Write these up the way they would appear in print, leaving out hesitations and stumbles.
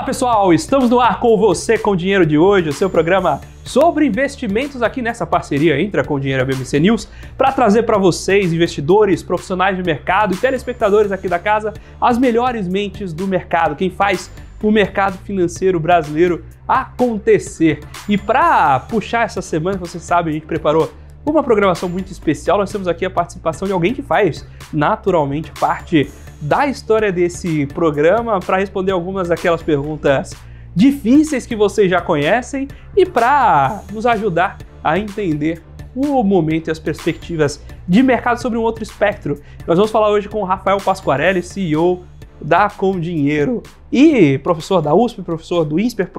Pessoal, estamos no ar com você com o Dinheiro de Hoje, o seu programa sobre investimentos aqui nessa parceria entre a Com Dinheiro e a BBC News, para trazer para vocês, investidores, profissionais de mercado e telespectadores aqui da casa, as melhores mentes do mercado, quem faz o mercado financeiro brasileiro acontecer. E para puxar essa semana, vocês sabem, a gente preparou uma programação muito especial. Nós temos aqui a participação de alguém que faz naturalmente parte da história desse programa para responder algumas daquelas perguntas difíceis que vocês já conhecem e para nos ajudar a entender o momento e as perspectivas de mercado sobre um outro espectro. Nós vamos falar hoje com o Rafael Pasquarelli, CEO da Com Dinheiro e professor da USP, professor do INSPER,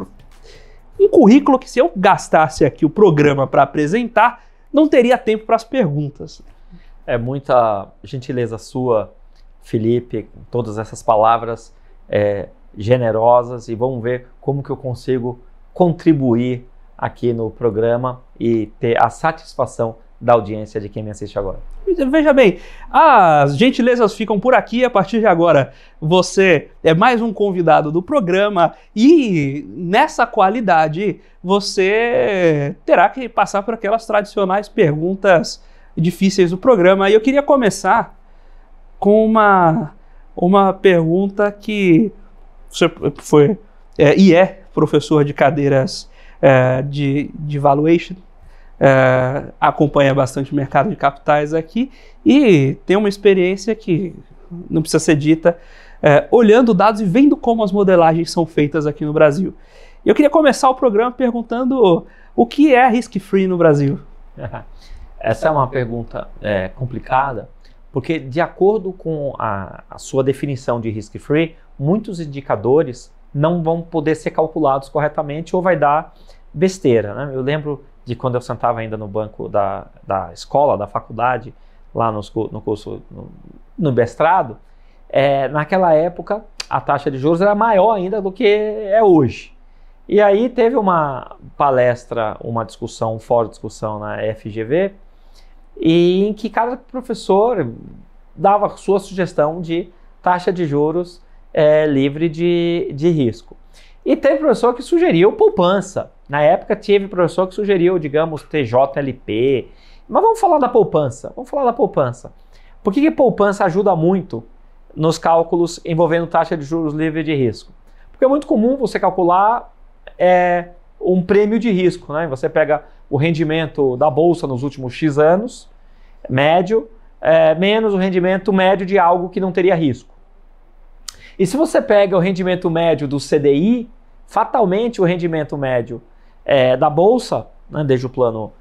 um currículo que, se eu gastasse aqui o programa para apresentar, não teria tempo para as perguntas. É muita gentileza sua, Felipe, com todas essas palavras generosas, e vamos ver como que eu consigo contribuir aqui no programa e ter a satisfação da audiência de quem me assiste agora. Veja bem, as gentilezas ficam por aqui. A partir de agora você é mais um convidado do programa e nessa qualidade você terá que passar por aquelas tradicionais perguntas difíceis do programa. E eu queria começar com uma pergunta que você foi e é professor de cadeiras de valuation, acompanha bastante o mercado de capitais aqui e tem uma experiência que não precisa ser dita, olhando dados e vendo como as modelagens são feitas aqui no Brasil. Eu queria começar o programa perguntando o que é risk-free no Brasil. Essa é uma pergunta complicada, porque de acordo com a sua definição de risk-free, muitos indicadores não vão poder ser calculados corretamente ou vai dar besteira, né? Eu lembro de quando eu sentava ainda no banco da escola, da faculdade, lá no curso, no mestrado, naquela época a taxa de juros era maior ainda do que é hoje. E aí teve uma palestra, uma discussão, um fórum de discussão na FGV, em que cada professor dava sua sugestão de taxa de juros livre de risco. E teve professor que sugeriu poupança. Na época teve professor que sugeriu, digamos, TJLP. Mas vamos falar da poupança. Vamos falar da poupança. Por que poupança ajuda muito nos cálculos envolvendo taxa de juros livre de risco? Porque é muito comum você calcular um prêmio de risco, né? Você pega o rendimento da bolsa nos últimos X anos, médio, menos o rendimento médio de algo que não teria risco. E se você pega o rendimento médio do CDI, fatalmente o rendimento médio da bolsa, né, desde o plano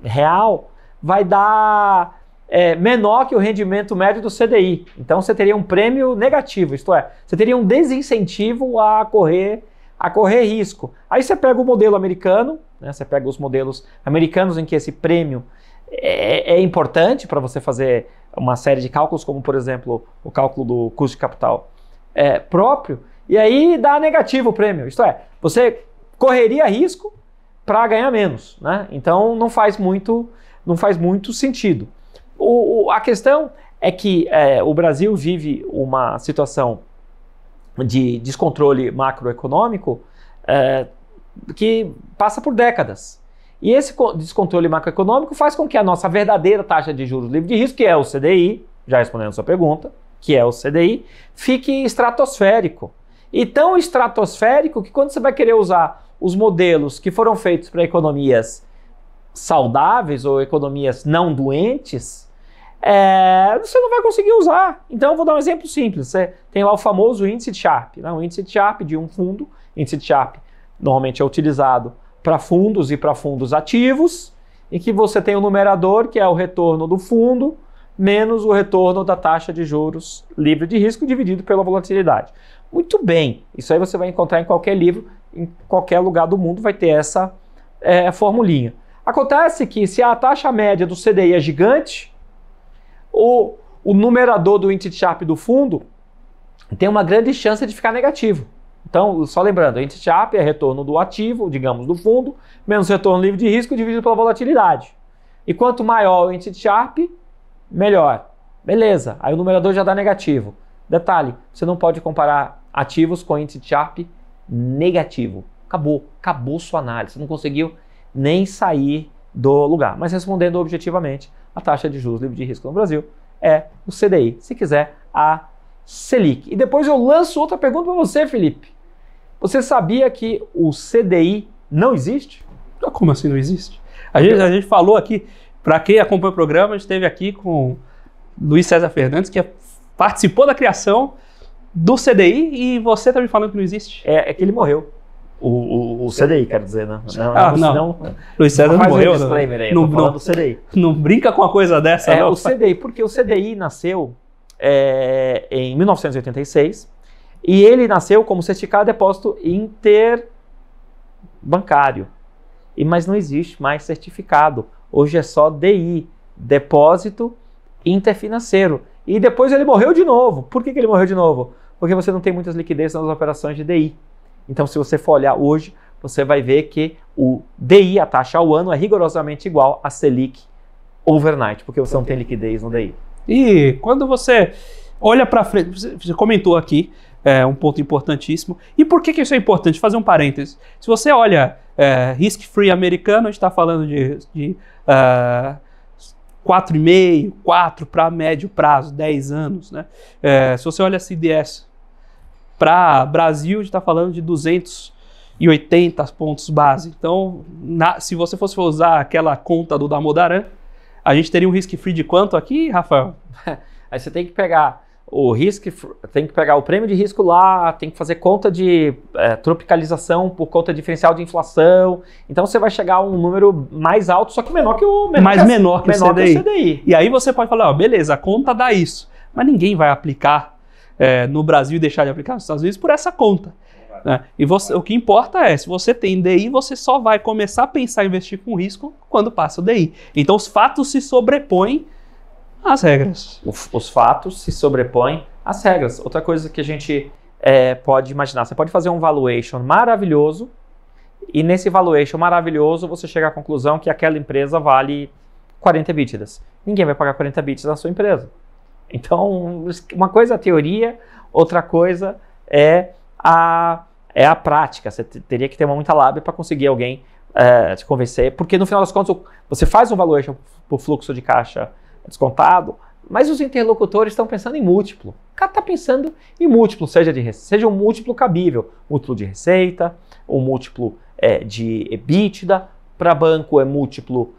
real, vai dar menor que o rendimento médio do CDI. Então você teria um prêmio negativo, isto é, você teria um desincentivo a correr risco. Aí você pega o modelo americano, né, você pega os modelos americanos em que esse prêmio é importante para você fazer uma série de cálculos, como por exemplo o cálculo do custo de capital próprio, e aí dá negativo o prêmio, isto é, você correria risco para ganhar menos, né? Então não faz muito sentido. A questão é que o Brasil vive uma situação de descontrole macroeconômico que passa por décadas. E esse descontrole macroeconômico faz com que a nossa verdadeira taxa de juros livre de risco, que é o CDI, já respondendo a sua pergunta, que é o CDI, fique estratosférico. E tão estratosférico que quando você vai querer usar os modelos que foram feitos para economias saudáveis ou economias não doentes, você não vai conseguir usar. Então eu vou dar um exemplo simples. Você tem lá o famoso índice de Sharpe, né? O índice de Sharpe de um fundo. Índice de Sharpe normalmente é utilizado para fundos e para fundos ativos, em que você tem o numerador, que é o retorno do fundo, menos o retorno da taxa de juros livre de risco dividido pela volatilidade. Muito bem, isso aí você vai encontrar em qualquer livro, em qualquer lugar do mundo vai ter essa formulinha. Acontece que se a taxa média do CDI é gigante, o numerador do índice de Sharpe do fundo tem uma grande chance de ficar negativo. Então, só lembrando, o índice de Sharpe é retorno do ativo, digamos, do fundo, menos retorno livre de risco dividido pela volatilidade. E quanto maior o índice de Sharpe, melhor. Beleza, aí o numerador já dá negativo. Detalhe, você não pode comparar ativos com índice Sharpe negativo. Acabou sua análise, você não conseguiu nem sair do lugar. Mas respondendo objetivamente, a taxa de juros livre de risco no Brasil é o CDI, se quiser, a Selic. E depois eu lanço outra pergunta para você, Felipe. Você sabia que o CDI não existe? Como assim não existe? A gente falou aqui, para quem acompanha o programa, a gente esteve aqui com Luiz César Fernandes, que participou da criação do CDI, e você está me falando que não existe? É que ele morreu. O CDI, quero dizer, né? Não. Luiz César não morreu. Aí, não, falando do CDI. Não brinca com uma coisa dessa, não. O CDI, porque o CDI nasceu em 1986 e ele nasceu como certificado de depósito interbancário. Mas não existe mais certificado. Hoje é só DI, Depósito Interfinanceiro. E depois ele morreu de novo. Por que ele morreu de novo? Porque você não tem muitas liquidez nas operações de DI. Então, se você for olhar hoje, você vai ver que o DI, a taxa ao ano, é rigorosamente igual a Selic overnight, porque você não tem liquidez no DI. E quando você olha para frente, você comentou aqui um ponto importantíssimo. E por que isso é importante? Fazer um parêntese. Se você olha risk-free americano, a gente está falando de 4,5, 4 para médio prazo, 10 anos. Né? Se você olha CDS para Brasil, a gente está falando de 280 pontos base. Então, se você fosse usar aquela conta do Damodaran, a gente teria um risk-free de quanto aqui, Rafael? Aí você tem que pegar o o prêmio de risco lá, tem que fazer conta de tropicalização por conta diferencial de inflação. Então você vai chegar a um número mais alto, só que menor que o CDI. E aí você pode falar, beleza, a conta dá isso, mas ninguém vai aplicar no Brasil e deixar de aplicar nos Estados Unidos por essa conta. Né? E o que importa é, se você tem DI, você só vai começar a pensar em investir com risco quando passa o DI. Então os fatos se sobrepõem às regras. Os fatos se sobrepõem às regras. Outra coisa que a gente pode imaginar, você pode fazer um valuation maravilhoso e nesse valuation maravilhoso você chega à conclusão que aquela empresa vale 40 EBITDAs. Ninguém vai pagar 40 EBITDAs na sua empresa. Então, uma coisa é a teoria, outra coisa é a prática. Você teria que ter muita lábia para conseguir alguém te convencer, porque no final das contas você faz um valuation por fluxo de caixa descontado, mas os interlocutores estão pensando em múltiplo. O cara está pensando em múltiplo, seja um múltiplo cabível, múltiplo de receita, um múltiplo de EBITDA, para banco é múltiplo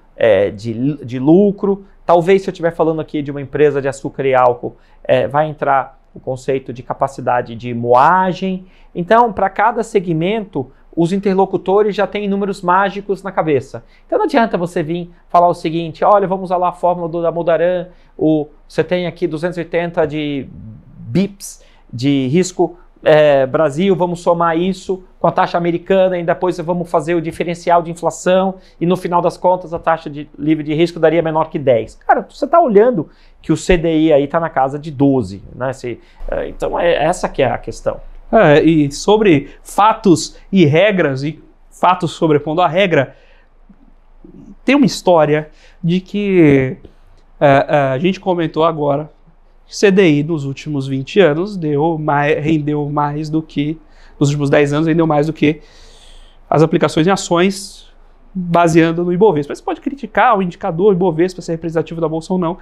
de lucro. Talvez, se eu estiver falando aqui de uma empresa de açúcar e álcool, vai entrar o conceito de capacidade de moagem. Então, para cada segmento, os interlocutores já têm números mágicos na cabeça. Então, não adianta você vir falar o seguinte, olha, vamos usar lá a fórmula do Damodaran, você tem aqui 280 de bips de risco Brasil, vamos somar isso com a taxa americana e depois vamos fazer o diferencial de inflação e no final das contas a taxa livre de risco daria menor que 10. Cara, você está olhando que o CDI aí está na casa de 12, né? Então essa que é a questão. E sobre fatos e regras e fatos sobrepondo a regra, tem uma história de que a gente comentou agora, CDI nos últimos 20 anos rendeu mais do que, nos últimos 10 anos rendeu mais do que as aplicações em ações baseando no Ibovespa. Você pode criticar o indicador Ibovespa ser representativo da Bolsa ou não,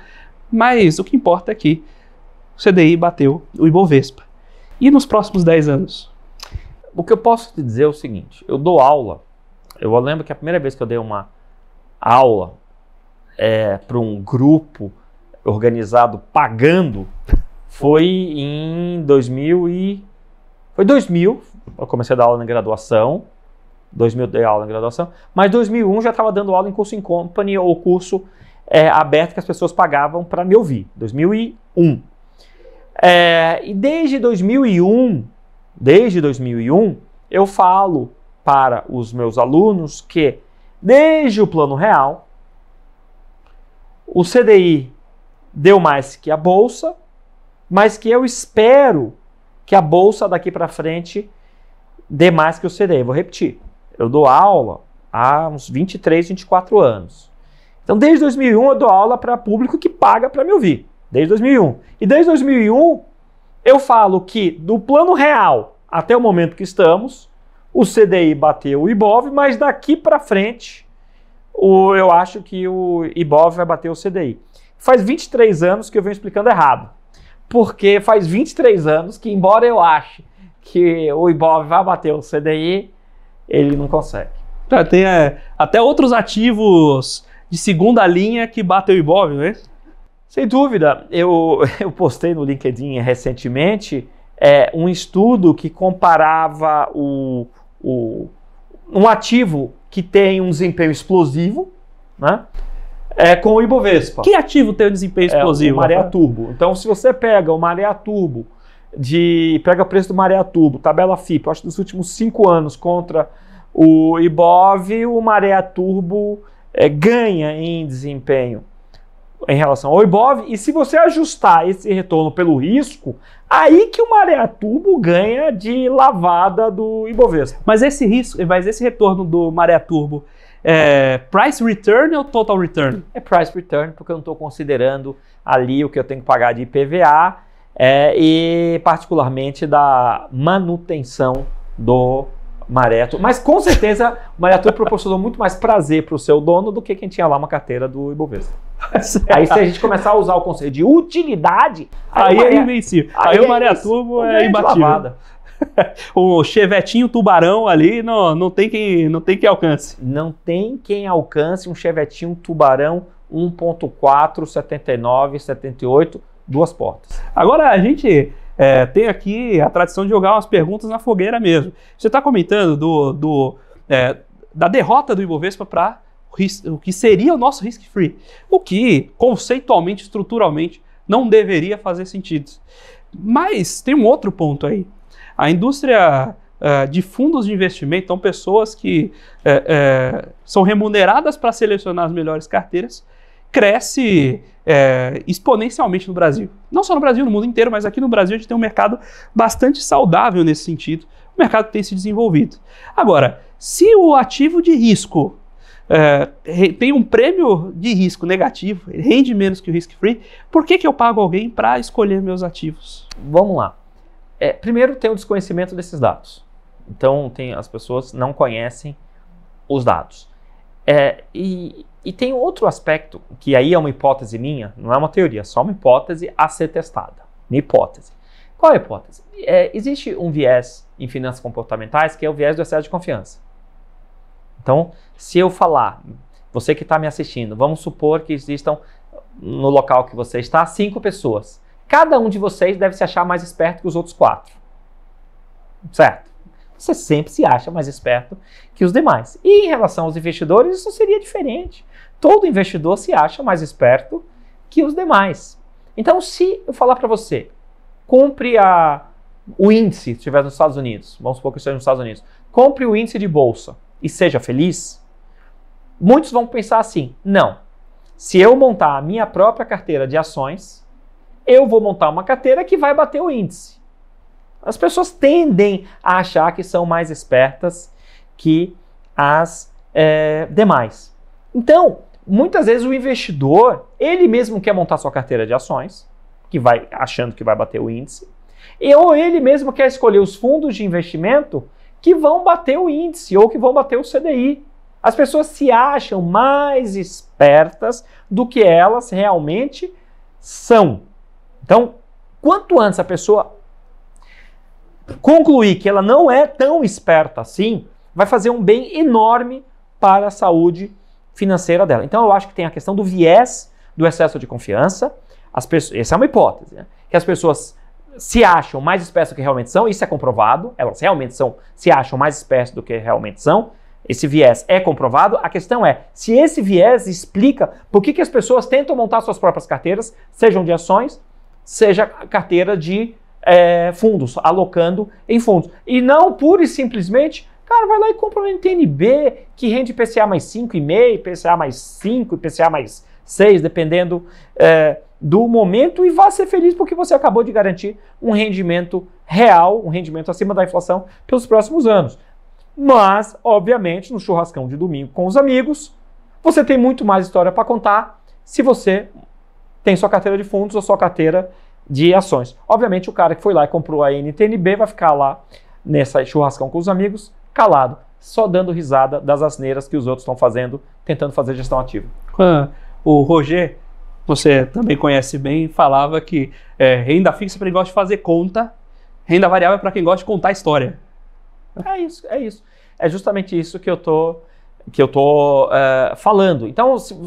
mas o que importa é que o CDI bateu o Ibovespa. E nos próximos 10 anos? O que eu posso te dizer é o seguinte, eu dou aula, eu lembro que a primeira vez que eu dei uma aula para um grupo organizado pagando foi em 2000, eu comecei a dar aula na graduação, 2000 dei aula na graduação, mas 2001 já estava dando aula em curso in company ou curso aberto que as pessoas pagavam para me ouvir, 2001. E desde 2001, eu falo para os meus alunos que desde o Plano Real, o CDI deu mais que a Bolsa, mas que eu espero que a Bolsa daqui para frente dê mais que o CDI. Vou repetir, eu dou aula há uns 23, 24 anos. Então, desde 2001 eu dou aula para público que paga para me ouvir, desde 2001. E desde 2001 eu falo que do plano real até o momento que estamos, o CDI bateu o IBOV, mas daqui para frente eu acho que o IBOV vai bater o CDI. Faz 23 anos que eu venho explicando errado, porque faz 23 anos que, embora eu ache que o IBOV vai bater o CDI, ele não consegue. Tem até outros ativos de segunda linha que batem o IBOV, né? Sem dúvida. Eu postei no LinkedIn recentemente um estudo que comparava um ativo que tem um desempenho explosivo, né, com o Ibovespa. Que ativo tem um desempenho explosivo? O Maré Turbo. Então, se você pega o Maré Turbo, pega o preço do Maré Turbo, tabela FIP, eu acho dos últimos 5 anos contra o IBOV, o Maré Turbo ganha em desempenho em relação ao IBOV, e se você ajustar esse retorno pelo risco, aí que o Maré Turbo ganha de lavada do Ibovespa. Mas esse retorno do Maré Turbo é price return ou total return? É price return, porque eu não estou considerando ali o que eu tenho que pagar de IPVA e particularmente da manutenção do Maré Turbo. Mas com certeza o Maré Turbo proporcionou muito mais prazer para o seu dono do que quem tinha lá uma carteira do Ibovespa. Aí se a gente começar a usar o conceito de utilidade, aí é invencível. Aí o Maré Turbo é imbatível. O chevetinho tubarão ali não tem quem alcance. Não tem quem alcance um chevetinho tubarão 1.4, 79, 78, 2 portas. Agora a gente tem aqui a tradição de jogar umas perguntas na fogueira mesmo. Você está comentando da derrota do Ibovespa para o que seria o nosso risk-free, o que conceitualmente, estruturalmente, não deveria fazer sentido. Mas tem um outro ponto aí. A indústria de fundos de investimento, então pessoas que são remuneradas para selecionar as melhores carteiras, cresce exponencialmente no Brasil. Não só no Brasil, no mundo inteiro, mas aqui no Brasil a gente tem um mercado bastante saudável nesse sentido. O mercado tem se desenvolvido. Agora, se o ativo de risco tem um prêmio de risco negativo, ele rende menos que o risk-free, por que eu pago alguém para escolher meus ativos? Vamos lá. Primeiro tem o desconhecimento desses dados. Então as pessoas não conhecem os dados. E tem outro aspecto, que aí é uma hipótese minha, não é uma teoria, é só uma hipótese a ser testada. Minha hipótese. Qual é a hipótese? Existe um viés em finanças comportamentais que é o viés do excesso de confiança. Então, se eu falar, você que está me assistindo, vamos supor que existam no local que você está 5 pessoas. Cada um de vocês deve se achar mais esperto que os outros 4. Certo? Você sempre se acha mais esperto que os demais. E em relação aos investidores, isso seria diferente. Todo investidor se acha mais esperto que os demais. Então, se eu falar para você, compre o índice, se estiver nos Estados Unidos, vamos supor que eu esteja nos Estados Unidos, compre o índice de bolsa e seja feliz, muitos vão pensar assim, não, se eu montar a minha própria carteira de ações, eu vou montar uma carteira que vai bater o índice. As pessoas tendem a achar que são mais espertas que as demais. Então, muitas vezes o investidor, ele mesmo quer montar sua carteira de ações, achando que vai bater o índice, ou ele mesmo quer escolher os fundos de investimento que vão bater o índice ou que vão bater o CDI. As pessoas se acham mais espertas do que elas realmente são. Então, quanto antes a pessoa concluir que ela não é tão esperta assim, vai fazer um bem enorme para a saúde financeira dela. Então, eu acho que tem a questão do viés do excesso de confiança. Essa é uma hipótese, né? Que as pessoas se acham mais espertas do que realmente são, isso é comprovado, elas realmente se acham mais espertas do que realmente são, esse viés é comprovado. A questão é se esse viés explica por que as pessoas tentam montar suas próprias carteiras, sejam de ações, seja carteira de fundos, alocando em fundos. E não pura e simplesmente, cara, vai lá e compra um NTNB que rende IPCA mais 5,5, IPCA mais 5, IPCA mais 6, dependendo do momento, e vá ser feliz porque você acabou de garantir um rendimento real, um rendimento acima da inflação pelos próximos anos. Mas, obviamente, no churrascão de domingo com os amigos, você tem muito mais história para contar se você tem sua carteira de fundos ou sua carteira de ações. Obviamente o cara que foi lá e comprou a NTNB vai ficar lá nessa churrascão com os amigos, calado, só dando risada das asneiras que os outros estão fazendo, tentando fazer gestão ativa. O Roger, você também conhece bem, falava que renda fixa para quem gosta de fazer conta, renda variável é para quem gosta de contar história. É isso, é isso. É justamente isso que eu tô falando. Então, se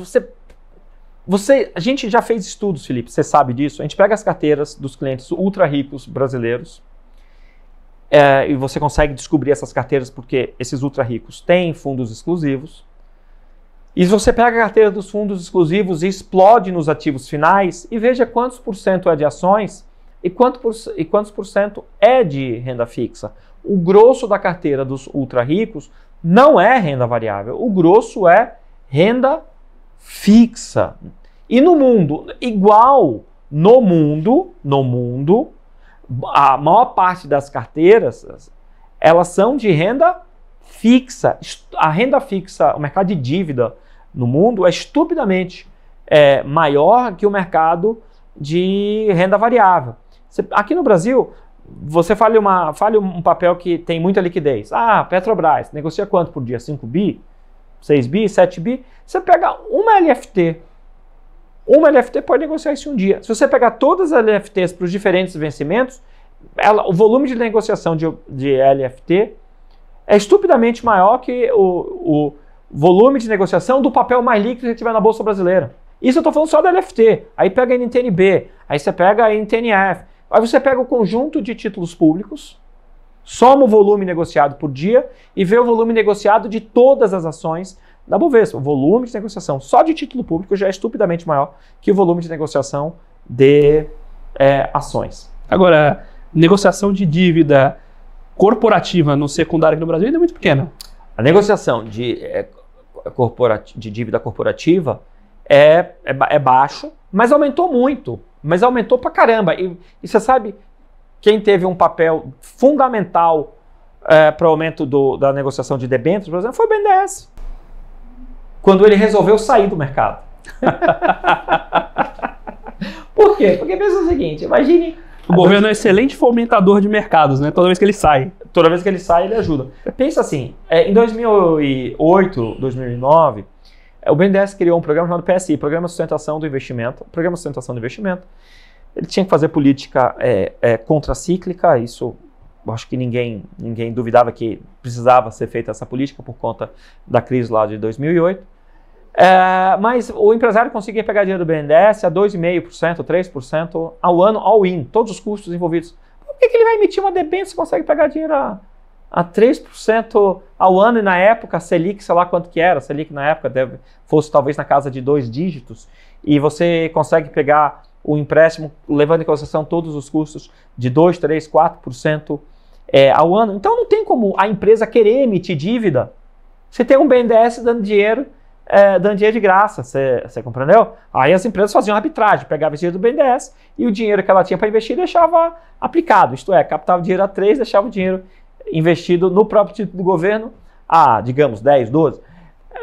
a gente já fez estudos, Felipe, você sabe disso. A gente pega as carteiras dos clientes ultra ricos brasileiros e você consegue descobrir essas carteiras porque esses ultra ricos têm fundos exclusivos. E você pega a carteira dos fundos exclusivos e explode nos ativos finais e veja quantos por cento é de ações e quantos por cento é de renda fixa. O grosso da carteira dos ultra ricos não é renda variável, o grosso é renda fixa. E no mundo, igual no mundo, a maior parte das carteiras, elas são de renda fixa. A renda fixa, o mercado de dívida no mundo é estupidamente maior que o mercado de renda variável. Aqui no Brasil, você fale um papel que tem muita liquidez. Petrobras, negocia quanto por dia? 5 bi? 6 bi? 7 bi? Você pega uma LFT. Uma LFT pode negociar isso em um dia. Se você pegar todas as LFTs para os diferentes vencimentos, o volume de negociação de LFT é estupidamente maior que o volume de negociação do papel mais líquido que tiver na Bolsa Brasileira. Isso eu estou falando só da LFT. Aí pega a NTNB, aí você pega a NTNF, aí você pega o conjunto de títulos públicos, soma o volume negociado por dia e vê o volume negociado de todas as ações da Bovespa. O volume de negociação só de título público já é estupidamente maior que o volume de negociação de ações. Agora, negociação de dívida corporativa no secundário aqui no Brasil ainda é muito pequena. A negociação de dívida corporativa é baixo, mas aumentou muito. Mas aumentou pra caramba. E você sabe quem teve um papel fundamental para o aumento da negociação de debêntures, por exemplo, foi o BNDES. Quando ele resolveu sair do mercado. Por quê? Porque pensa o seguinte, imagine... O governo é um excelente fomentador de mercados, né? Toda vez que ele sai. Toda vez que ele sai, ele ajuda. Pensa assim, em 2008, 2009, o BNDES criou um programa chamado PSI, Programa de Sustentação do Investimento. Programa de Sustentação do Investimento. Ele tinha que fazer política contracíclica, isso eu acho que ninguém duvidava que precisava ser feita essa política por conta da crise lá de 2008. Mas o empresário conseguia pegar dinheiro do BNDES a 2,5%, 3% ao ano, all-in, todos os custos envolvidos. Por que ele vai emitir uma debênture se consegue pegar dinheiro a 3% ao ano e na época a Selic, sei lá quanto que era, a Selic na época fosse talvez na casa de 2 dígitos, e você consegue pegar o empréstimo levando em consideração todos os custos de 2, 3, 4% ao ano. Então não tem como a empresa querer emitir dívida. Você tem um BNDES dando dinheiro de graça, você compreendeu? Aí as empresas faziam arbitragem, pegavam esse dinheiro do BNDES e o dinheiro que ela tinha para investir deixava aplicado, isto é, captava o dinheiro a 3, deixava o dinheiro investido no próprio título do governo a, digamos, 10, 12.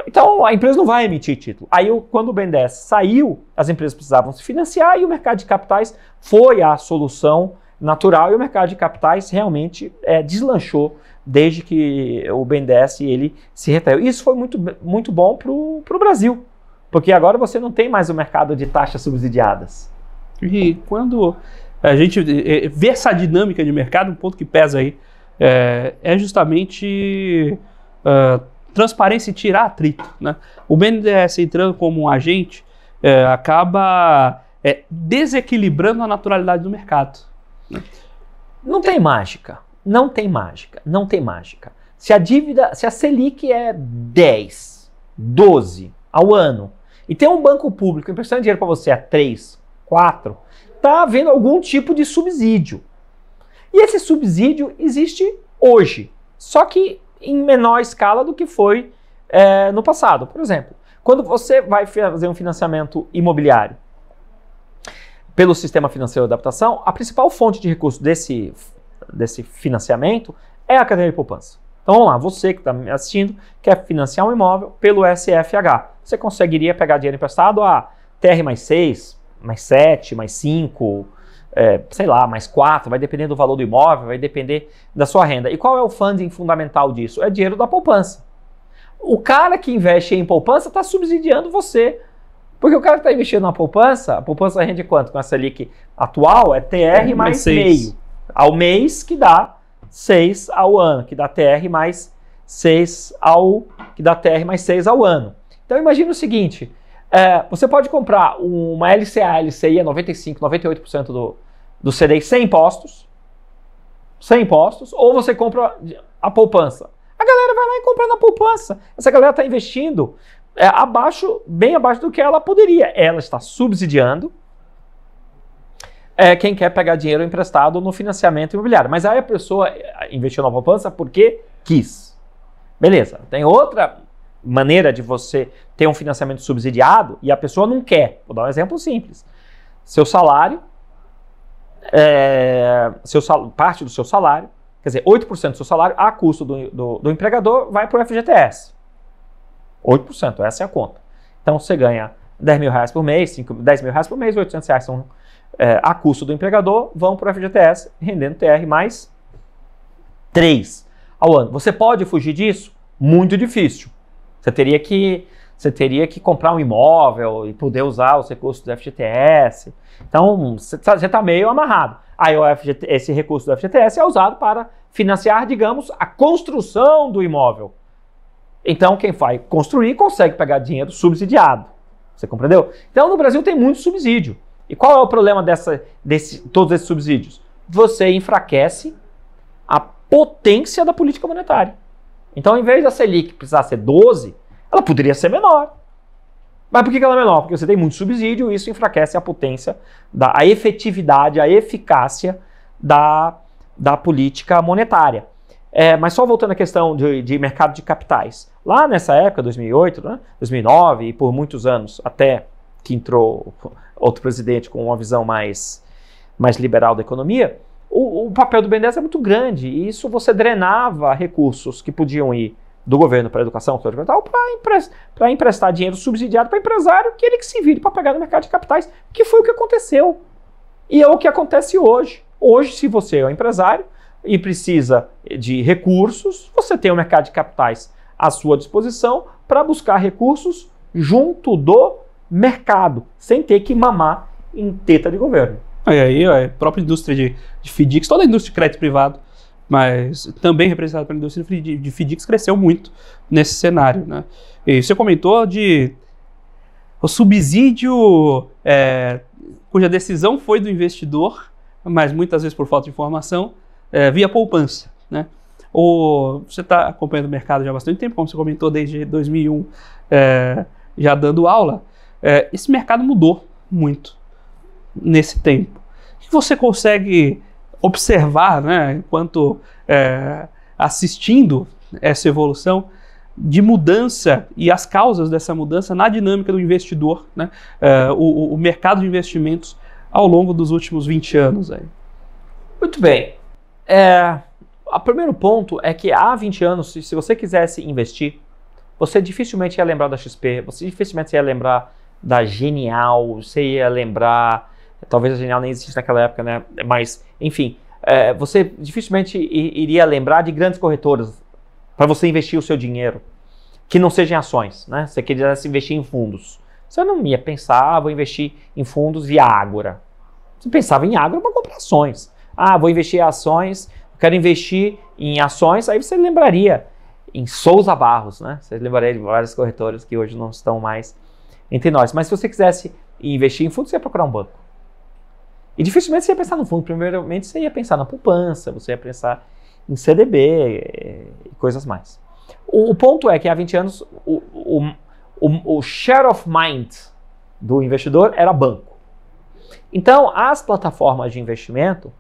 Então a empresa não vai emitir título. Aí quando o BNDES saiu, as empresas precisavam se financiar e o mercado de capitais foi a solução natural e o mercado de capitais realmente deslanchou desde que o BNDES ele se retraiu. Isso foi muito, muito bom para o Brasil, porque agora você não tem mais o mercado de taxas subsidiadas. E quando a gente vê essa dinâmica de mercado, um ponto que pesa aí é justamente transparência e tirar atrito, né? O BNDES entrando como um agente acaba desequilibrando a naturalidade do mercado, né? Não tem mágica. Não tem mágica, não tem mágica. Se a Selic é 10, 12 ao ano, e tem um banco público emprestando dinheiro para você a 3, 4, está havendo algum tipo de subsídio. E esse subsídio existe hoje, só que em menor escala do que foi no passado. Por exemplo, quando você vai fazer um financiamento imobiliário pelo Sistema Financeiro de Adaptação, a principal fonte de recurso desse financiamento é a cadeia de poupança. Então vamos lá, você que está me assistindo quer financiar um imóvel pelo SFH. Você conseguiria pegar dinheiro emprestado a TR mais 6, mais 7, mais 5, sei lá, mais 4, vai depender do valor do imóvel, vai depender da sua renda. E qual é o funding fundamental disso? É dinheiro da poupança. O cara que investe em poupança está subsidiando você. Porque o cara que está investindo na poupança, a poupança rende quanto? Com a Selic atual é TR mais meio ao mês, que dá 6 ao ano, que dá TR mais 6 ao ano. Então imagina o seguinte, você pode comprar uma LCA, LCI a 95, 98% do CDI sem impostos, ou você compra a poupança. A galera vai lá e compra na poupança. Essa galera está investindo bem abaixo do que ela poderia. Ela está subsidiando quem quer pegar dinheiro emprestado no financiamento imobiliário. Mas aí a pessoa investiu na poupança porque quis. Beleza, tem outra maneira de você ter um financiamento subsidiado e a pessoa não quer. Vou dar um exemplo simples. Seu salário, parte do seu salário, quer dizer, 8% do seu salário, a custo do empregador, vai para o FGTS. 8%, essa é a conta. Então você ganha 10 mil reais por mês, 10 mil reais por mês, 800 reais são a custo do empregador, vão para o FGTS, rendendo TR mais 3 ao ano. Você pode fugir disso? Muito difícil. Você teria que comprar um imóvel e poder usar os recursos do FGTS. Então, você está meio amarrado. Aí esse recurso do FGTS é usado para financiar, digamos, a construção do imóvel. Então, quem vai construir consegue pegar dinheiro subsidiado. Você compreendeu? Então, no Brasil tem muito subsídio. E qual é o problema todos esses subsídios? Você enfraquece a potência da política monetária. Então, em vez da Selic precisar ser 12, ela poderia ser menor. Mas por que ela é menor? Porque você tem muito subsídio e isso enfraquece a potência, a efetividade, a eficácia da política monetária. Mas só voltando à questão de mercado de capitais. Lá nessa época, 2008, né, 2009 e por muitos anos, até que entrou outro presidente com uma visão mais liberal da economia, o papel do BNDES é muito grande e isso você drenava recursos que podiam ir do governo para a educação, para emprestar dinheiro subsidiado para empresário, que ele que se vire para pegar no mercado de capitais, que foi o que aconteceu. E é o que acontece hoje. Hoje, se você é um empresário e precisa de recursos, você tem o mercado de capitais à sua disposição para buscar recursos junto do mercado, sem ter que mamar em teta de governo. Aí a própria indústria de FDICs, toda a indústria de crédito privado, mas também representada pela indústria de FDICs, cresceu muito nesse cenário, né? E você comentou o subsídio cuja decisão foi do investidor, mas muitas vezes por falta de informação, via poupança, né? Você está acompanhando o mercado já há bastante tempo, como você comentou, desde 2001, já dando aula. Esse mercado mudou muito nesse tempo. O que você consegue observar, né, enquanto assistindo essa evolução de mudança e as causas dessa mudança na dinâmica do investidor, né, o mercado de investimentos ao longo dos últimos 20 anos? Aí? Muito bem. O primeiro ponto é que há 20 anos, se você quisesse investir, você dificilmente ia lembrar da XP, você dificilmente ia lembrar da Genial, você ia lembrar, talvez a Genial nem existisse naquela época, né? Mas, enfim, você dificilmente iria lembrar de grandes corretoras para você investir o seu dinheiro, que não sejam em ações, né? Se você quisesse investir em fundos, você não ia pensar, vou investir em fundos via Ágora. Você pensava em Ágora para comprar ações. Vou investir em ações, quero investir em ações, aí você lembraria em Souza Barros, né? Você lembraria de várias corretoras que hoje não estão mais entre nós. Mas se você quisesse investir em fundos, você ia procurar um banco. E dificilmente você ia pensar no fundo. Primeiramente, você ia pensar na poupança, você ia pensar em CDB e coisas mais. O ponto é que há 20 anos o share of mind do investidor era banco. Então, as plataformas de investimento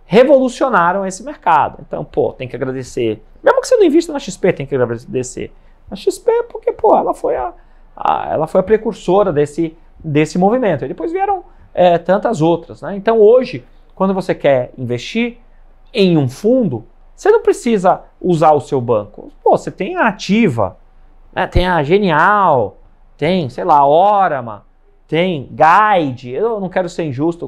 revolucionaram esse mercado. Então, tem que agradecer. Mesmo que você não invista na XP, tem que agradecer. A XP porque, ela foi a precursora desse movimento. E depois vieram tantas outras, né? Então, hoje, quando você quer investir em um fundo, você não precisa usar o seu banco. Você tem a Ativa, né? Tem a Genial, tem, sei lá, a Orama, tem Guide. Eu não quero ser injusto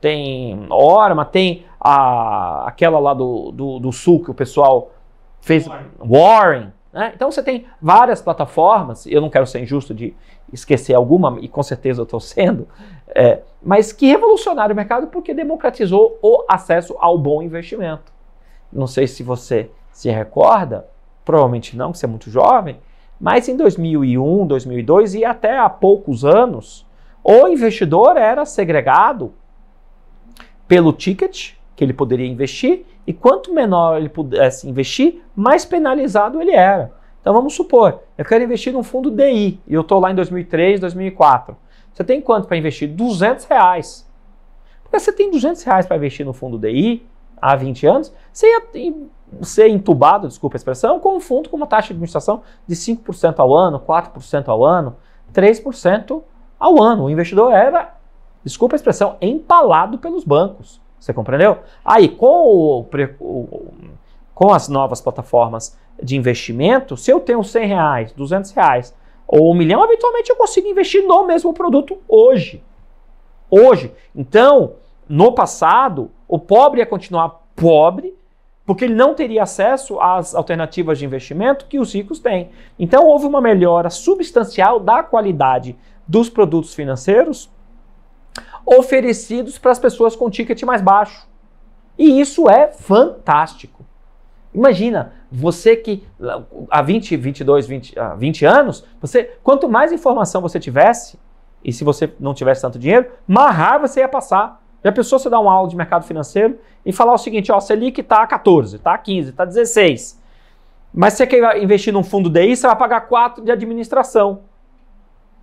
tem Orma, tem aquela lá do Sul que o pessoal fez, Warren, né? Então você tem várias plataformas, eu não quero ser injusto de esquecer alguma, e com certeza eu estou sendo, mas que revolucionaram o mercado porque democratizou o acesso ao bom investimento. Não sei se você se recorda, provavelmente não, que você é muito jovem, mas em 2001, 2002 e até há poucos anos, o investidor era segregado pelo ticket que ele poderia investir, e quanto menor ele pudesse investir, mais penalizado ele era. Então vamos supor, eu quero investir num fundo DI, e eu estou lá em 2003, 2004. Você tem quanto para investir? R$200. Porque você tem R$200 para investir no fundo DI há 20 anos, você ia ser entubado, desculpa a expressão, com um fundo com uma taxa de administração de 5% ao ano, 4% ao ano, 3% ao ano. O investidor era, desculpa a expressão, empalado pelos bancos. Você compreendeu? Aí, com as novas plataformas de investimento, se eu tenho R$100, R$200 ou R$1 milhão, eventualmente eu consigo investir no mesmo produto hoje. Então, no passado, o pobre ia continuar pobre, porque ele não teria acesso às alternativas de investimento que os ricos têm. Então, houve uma melhora substancial da qualidade dos produtos financeiros oferecidos para as pessoas com ticket mais baixo. E isso é fantástico. Imagina, você que há 20 anos, quanto mais informação você tivesse, e se você não tivesse tanto dinheiro, mais raiva você ia passar. Já pensou você dar uma aula de mercado financeiro e falar o seguinte, ó, Selic está a 14, está a 15, está a 16. Mas você quer investir num fundo DI, você vai pagar 4 de administração.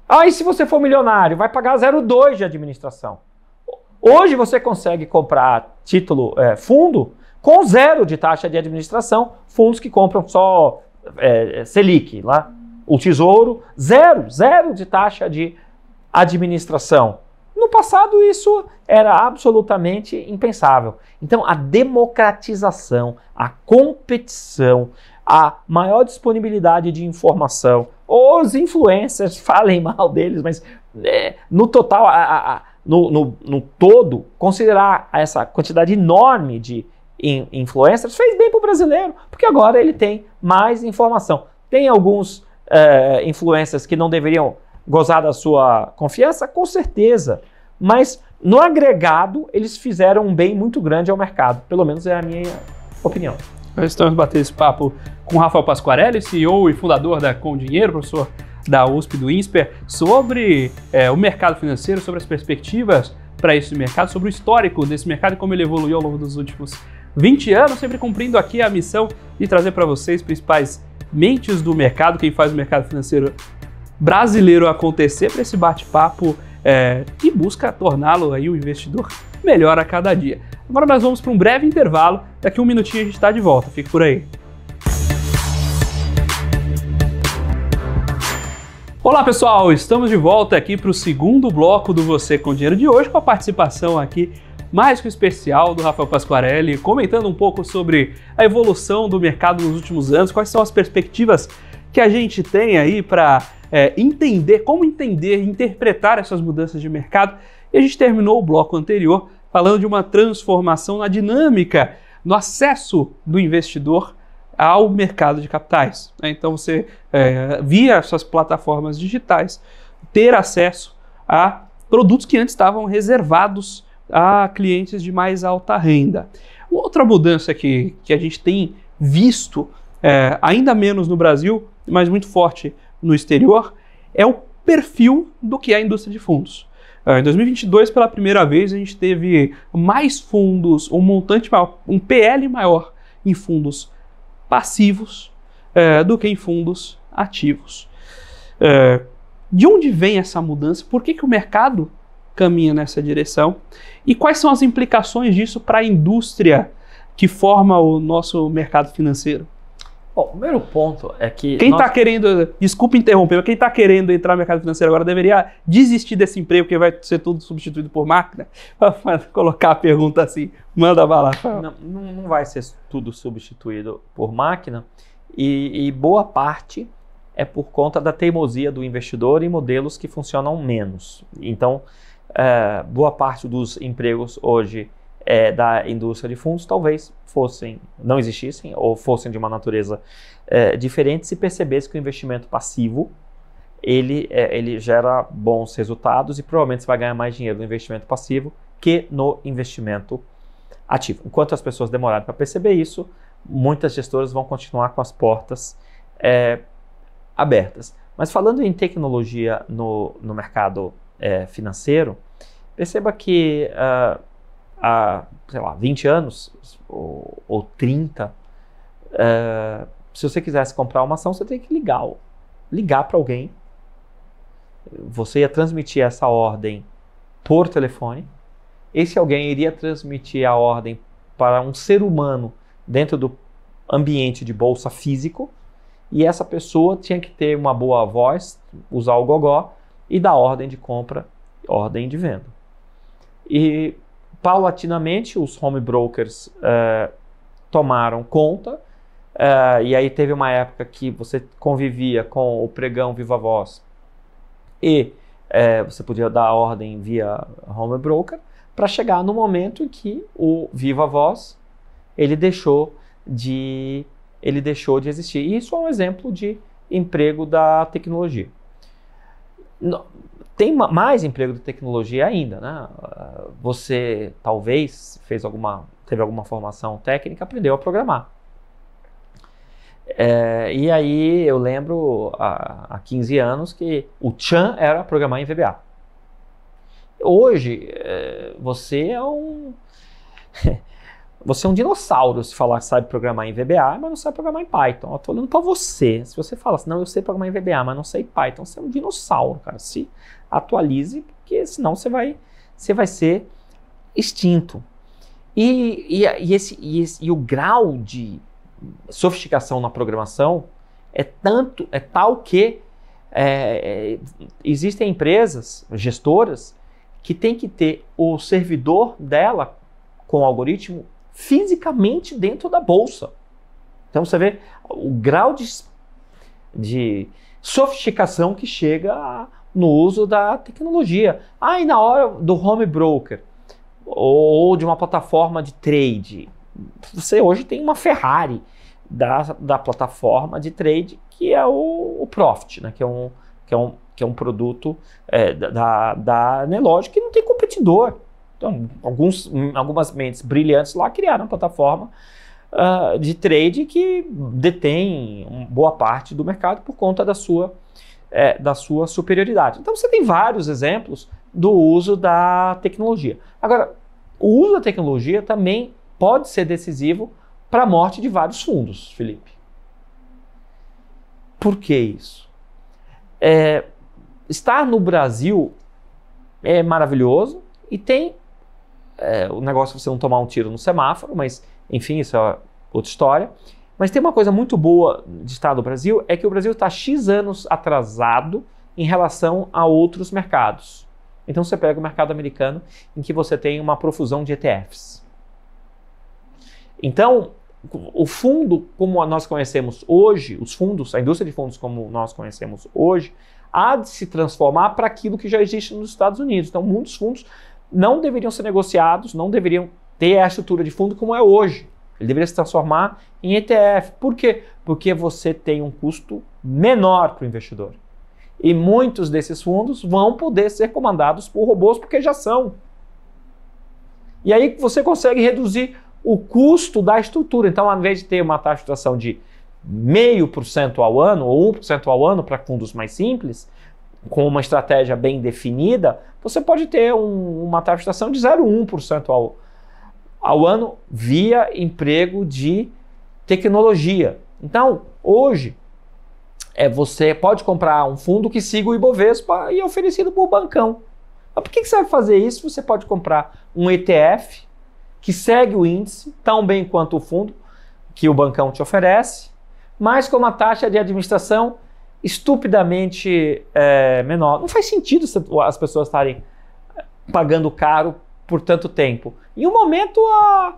Aí se você for milionário, vai pagar 0,2 de administração. Hoje você consegue comprar fundo com 0 de taxa de administração, fundos que compram só Selic, lá, o Tesouro, 0 de taxa de administração. No passado isso era absolutamente impensável. Então a democratização, a competição, a maior disponibilidade de informação, os influencers, falem mal deles, mas no total, no todo, considerar essa quantidade enorme de influencers fez bem para o brasileiro, porque agora ele tem mais informação. Tem alguns influencers que não deveriam gozar da sua confiança? Com certeza. Mas, no agregado, eles fizeram um bem muito grande ao mercado. Pelo menos é a minha opinião. Nós estamos batendo esse papo com o Rafael Pasquarelli, CEO e fundador da Com Dinheiro, professor da USP do INSPER, sobre o mercado financeiro, sobre as perspectivas para esse mercado, sobre o histórico desse mercado e como ele evoluiu ao longo dos últimos 20 anos, sempre cumprindo aqui a missão de trazer para vocês principais mentes do mercado, quem faz o mercado financeiro brasileiro acontecer, para esse bate-papo que busca torná-lo aí um investidor melhor a cada dia. Agora nós vamos para um breve intervalo, daqui a um minutinho a gente está de volta, fique por aí. Olá pessoal, estamos de volta aqui para o segundo bloco do Você com Dinheiro de hoje, com a participação aqui mais que especial do Rafael Pasquarelli, comentando um pouco sobre a evolução do mercado nos últimos anos, quais são as perspectivas que a gente tem aí para como entender e interpretar essas mudanças de mercado. E a gente terminou o bloco anterior falando de uma transformação na dinâmica, no acesso do investidor ao mercado de capitais. Então você, via essas plataformas digitais, ter acesso a produtos que antes estavam reservados a clientes de mais alta renda. Outra mudança que a gente tem visto, ainda menos no Brasil, mas muito forte no exterior, é o perfil do que é a indústria de fundos. Em 2022, pela primeira vez, a gente teve mais fundos, um montante maior, um PL maior em fundos passivos do que em fundos ativos. De onde vem essa mudança? Por que o mercado caminha nessa direção? E quais são as implicações disso para a indústria que forma o nosso mercado financeiro? Bom, o primeiro ponto é que... Quem está querendo, desculpa interromper, mas quem está querendo entrar no mercado financeiro agora deveria desistir desse emprego, porque vai ser tudo substituído por máquina? Para colocar a pergunta assim, manda bala. Não vai ser tudo substituído por máquina, e boa parte é por conta da teimosia do investidor em modelos que funcionam menos. Então, boa parte dos empregos hoje da indústria de fundos talvez não existissem ou fossem de uma natureza diferente se percebesse que o investimento passivo ele gera bons resultados e provavelmente você vai ganhar mais dinheiro no investimento passivo que no investimento ativo. Enquanto as pessoas demorarem para perceber isso, muitas gestoras vão continuar com as portas abertas. Mas falando em tecnologia no mercado financeiro, perceba que há, sei lá, 20 anos ou 30, se você quisesse comprar uma ação, você tem que ligar para alguém. Você ia transmitir essa ordem por telefone. Esse alguém iria transmitir a ordem para um ser humano dentro do ambiente de bolsa físico. E essa pessoa tinha que ter uma boa voz, usar o gogó e dar ordem de compra, ordem de venda. E paulatinamente os home brokers tomaram conta, e aí teve uma época que você convivia com o pregão Viva Voz e você podia dar ordem via home broker, para chegar no momento em que o Viva Voz ele deixou de existir. E isso é um exemplo de emprego da tecnologia. Tem mais emprego de tecnologia ainda, né? Você talvez teve alguma formação técnica, aprendeu a programar. E aí eu lembro há 15 anos que o tchan era programar em VBA. Hoje você é um dinossauro se falar que sabe programar em VBA, mas não sabe programar em Python. Eu estou olhando para você. Se você fala assim, não, eu sei programar em VBA, mas não sei Python, você é um dinossauro, cara. Se atualize, porque senão você vai ser extinto. E o grau de sofisticação na programação é tal que existem empresas, gestoras, que tem que ter o servidor dela com o algoritmo fisicamente dentro da bolsa. Então você vê o grau de sofisticação que chega no uso da tecnologia. E na hora do home broker ou de uma plataforma de trade, você hoje tem uma Ferrari da plataforma de trade que é o Profit, né? que é um produto da Nelogic que não tem competidor. Então, algumas mentes brilhantes lá criaram uma plataforma de trade que detém boa parte do mercado por conta da sua superioridade. Então, você tem vários exemplos do uso da tecnologia. Agora, o uso da tecnologia também pode ser decisivo para a morte de vários fundos, Felipe. Por que isso? Estar no Brasil é maravilhoso e tem o negócio de você não tomar um tiro no semáforo, mas enfim, isso é outra história. Mas tem uma coisa muito boa de estar no Brasil, é que o Brasil está X anos atrasado em relação a outros mercados. Então você pega o mercado americano, em que você tem uma profusão de ETFs. Então, o fundo, como nós conhecemos hoje, a indústria de fundos como nós conhecemos hoje, há de se transformar para aquilo que já existe nos Estados Unidos. Então, muitos fundos não deveriam ser negociados, não deveriam ter a estrutura de fundo como é hoje. Ele deveria se transformar em ETF. Por quê? Porque você tem um custo menor para o investidor. E muitos desses fundos vão poder ser comandados por robôs, porque já são. E aí você consegue reduzir o custo da estrutura. Então, ao invés de ter uma taxa de flutuação de 0,5% ao ano ou 1% ao ano para fundos mais simples, com uma estratégia bem definida, você pode ter uma taxa de flutuação de 0,1% ao ano via emprego de tecnologia. Então, hoje, você pode comprar um fundo que siga o Ibovespa e é oferecido por bancão. Mas por que você vai fazer isso? Você pode comprar um ETF que segue o índice tão bem quanto o fundo que o bancão te oferece, mas com uma taxa de administração estupidamente menor. Não faz sentido as pessoas estarem pagando caro por tanto tempo. Em um momento,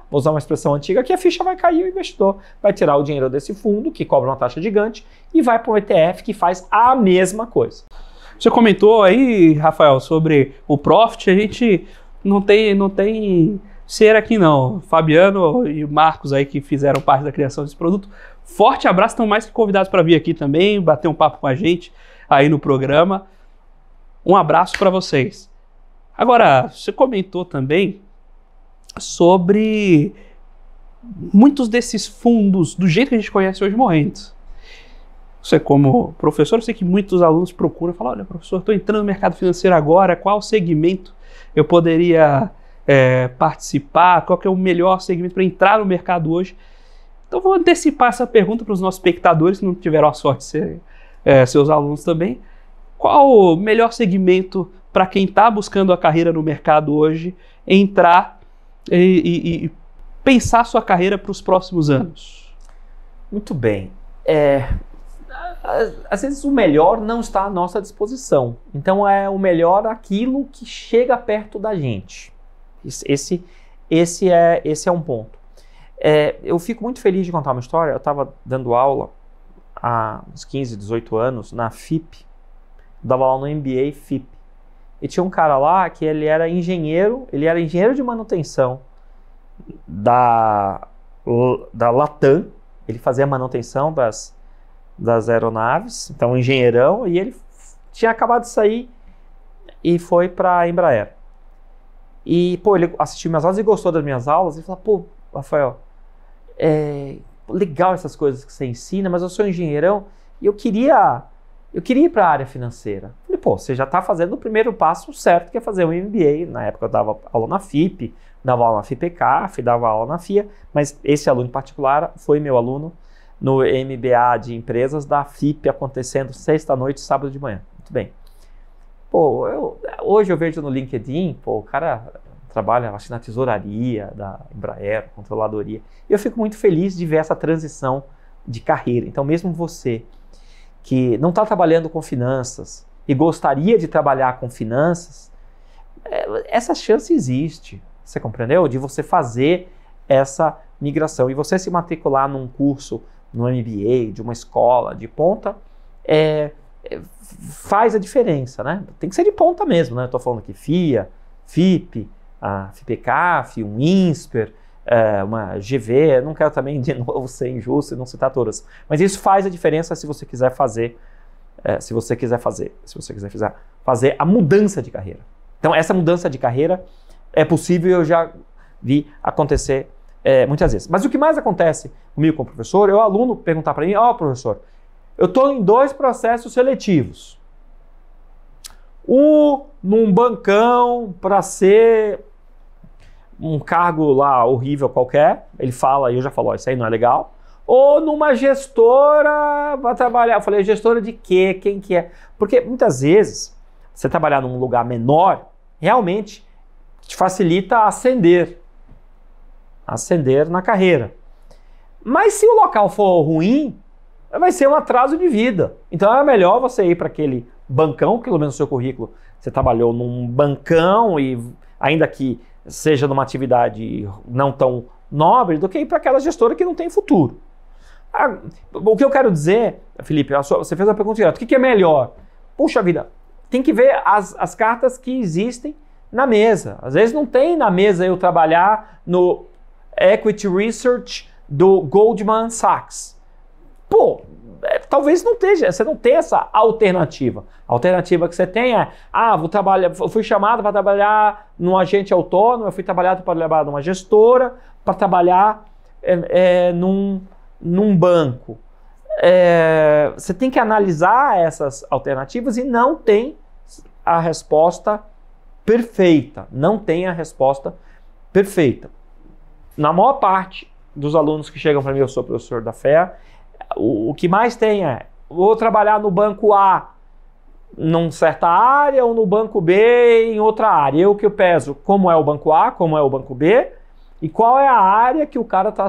vou usar uma expressão antiga, que a ficha vai cair e o investidor vai tirar o dinheiro desse fundo, que cobra uma taxa gigante, e vai para um ETF que faz a mesma coisa. Você comentou aí, Rafael, sobre o Profit, a gente não tem cera aqui não. Fabiano e Marcos aí que fizeram parte da criação desse produto, forte abraço, estão mais que convidados para vir aqui também, bater um papo com a gente aí no programa. Um abraço para vocês. Agora, você comentou também sobre muitos desses fundos, do jeito que a gente conhece hoje, morrendo. Você, como professor, eu sei que muitos alunos procuram e falam, olha, professor, estou entrando no mercado financeiro agora, qual segmento eu poderia participar, qual que é o melhor segmento para entrar no mercado hoje? Então, vou antecipar essa pergunta para os nossos espectadores, que não tiveram a sorte de ser seus alunos também. Qual o melhor segmento para quem está buscando a carreira no mercado hoje, entrar e pensar sua carreira para os próximos anos? Muito bem. Às vezes o melhor não está à nossa disposição. Então é o melhor aquilo que chega perto da gente. Esse é um ponto. Eu fico muito feliz de contar uma história. Eu estava dando aula há uns 15, 18 anos na FIP. Dava aula no MBA FIP. E tinha um cara lá que ele era engenheiro de manutenção da Latam. Ele fazia manutenção das aeronaves, então engenheirão, e ele tinha acabado de sair e foi para a Embraer. E, ele assistiu minhas aulas e gostou das minhas aulas, e falou, Rafael, legal essas coisas que você ensina, mas eu sou engenheirão e eu queria ir para a área financeira. Eu falei, você já está fazendo o primeiro passo certo, que é fazer um MBA. Na época eu dava aula na FIP, dava aula na FIPECAF, dava aula na FIA, mas esse aluno em particular foi meu aluno no MBA de empresas da FIP, acontecendo sexta-noite, sábado de manhã. Muito bem. Hoje eu vejo no LinkedIn, o cara trabalha, acho, na tesouraria da Embraer, controladoria. E eu fico muito feliz de ver essa transição de carreira. Então, mesmo você que não está trabalhando com finanças e gostaria de trabalhar com finanças, essa chance existe. Você compreendeu? De você fazer essa migração. E você se matricular num curso, no MBA, de uma escola de ponta, faz a diferença, né? Tem que ser de ponta mesmo, né? Estou falando aqui FIA, FIP, a FIPECAF, um INSPER, uma GV, não quero também de novo ser injusto e não citar todas, mas isso faz a diferença se você quiser fazer, fazer a mudança de carreira. Então essa mudança de carreira é possível e eu já vi acontecer muitas vezes. Mas o que mais acontece comigo como professor é o aluno perguntar para mim, professor, eu estou em 2 processos seletivos. Num bancão para ser um cargo lá horrível qualquer, ele fala, e eu já falo, isso aí não é legal, ou numa gestora para trabalhar. Eu falei, gestora de quê? Quem que é? Porque muitas vezes, você trabalhar num lugar menor, realmente te facilita ascender na carreira. Mas se o local for ruim, vai ser um atraso de vida. Então é melhor você ir para aquele bancão, pelo menos no seu currículo, você trabalhou num bancão e ainda que seja numa atividade não tão nobre, do que ir para aquela gestora que não tem futuro. O que eu quero dizer, Felipe, você fez uma pergunta direta, o que é melhor? Puxa vida, tem que ver as cartas que existem na mesa. Às vezes não tem na mesa eu trabalhar no Equity Research do Goldman Sachs. Talvez não esteja, você não tenha essa alternativa. A alternativa que você tem é, eu fui chamado para trabalhar num agente autônomo, eu fui trabalhado para trabalhar numa gestora, para trabalhar num banco. Você tem que analisar essas alternativas e não tem a resposta perfeita. Não tem a resposta perfeita. Na maior parte dos alunos que chegam para mim, eu sou professor da FEA, o que mais tem vou trabalhar no banco A numa certa área ou no banco B em outra área. Eu que peso como é o banco A, como é o banco B e qual é a área que o cara está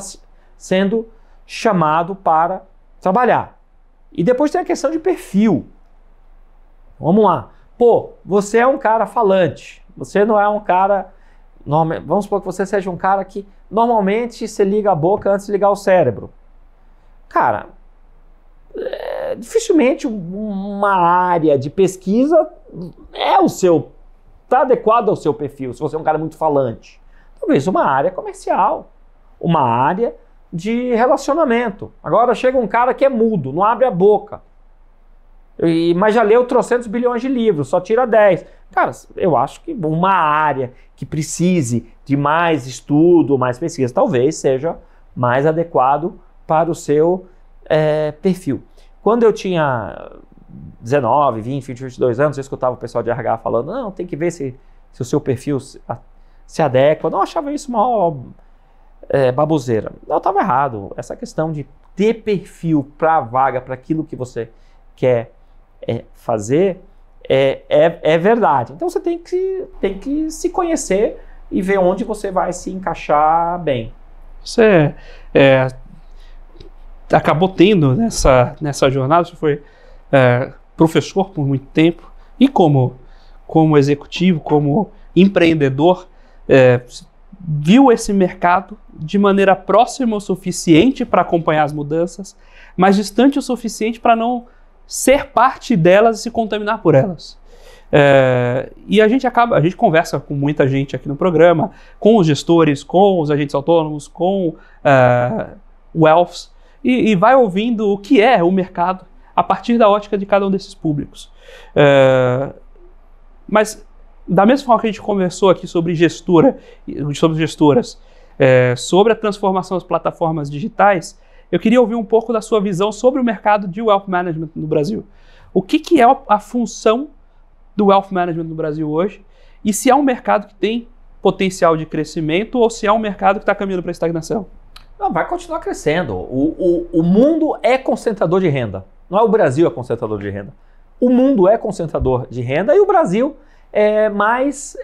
sendo chamado para trabalhar. E depois tem a questão de perfil. Vamos lá. Você é um cara falante. Você não é um cara... Vamos supor que você seja um cara que normalmente você liga a boca antes de ligar o cérebro. Cara, dificilmente uma área de pesquisa está adequada ao seu perfil, se você é um cara muito falante. Talvez uma área comercial, uma área de relacionamento. Agora chega um cara que é mudo, não abre a boca, mas já leu 300 bilhões de livros, só tira 10. Cara, eu acho que uma área que precise de mais estudo, mais pesquisa, talvez seja mais adequado para o seu perfil. Quando eu tinha 19, 20, 22 anos, eu escutava o pessoal de RH falando, não, tem que ver se o seu perfil se adequa. Não achava isso uma baboseira. Não, eu estava errado. Essa questão de ter perfil para a vaga, para aquilo que você quer fazer, é verdade. Então você tem que se conhecer e ver onde você vai se encaixar bem. Você acabou tendo nessa jornada, você foi professor por muito tempo e como executivo, como empreendedor, viu esse mercado de maneira próxima o suficiente para acompanhar as mudanças, mas distante o suficiente para não ser parte delas e se contaminar por elas. E a gente conversa com muita gente aqui no programa, com os gestores, com os agentes autônomos, com wealths, e vai ouvindo o que é o mercado a partir da ótica de cada um desses públicos. Mas da mesma forma que a gente conversou aqui sobre gestoras, sobre a transformação das plataformas digitais, eu queria ouvir um pouco da sua visão sobre o mercado de Wealth Management no Brasil. O que é a função do Wealth Management no Brasil hoje, e se é um mercado que tem potencial de crescimento ou se é um mercado que está caminhando para a estagnação? Não, vai continuar crescendo. O mundo é concentrador de renda. Não é o Brasil é concentrador de renda. O mundo é concentrador de renda e o Brasil é mais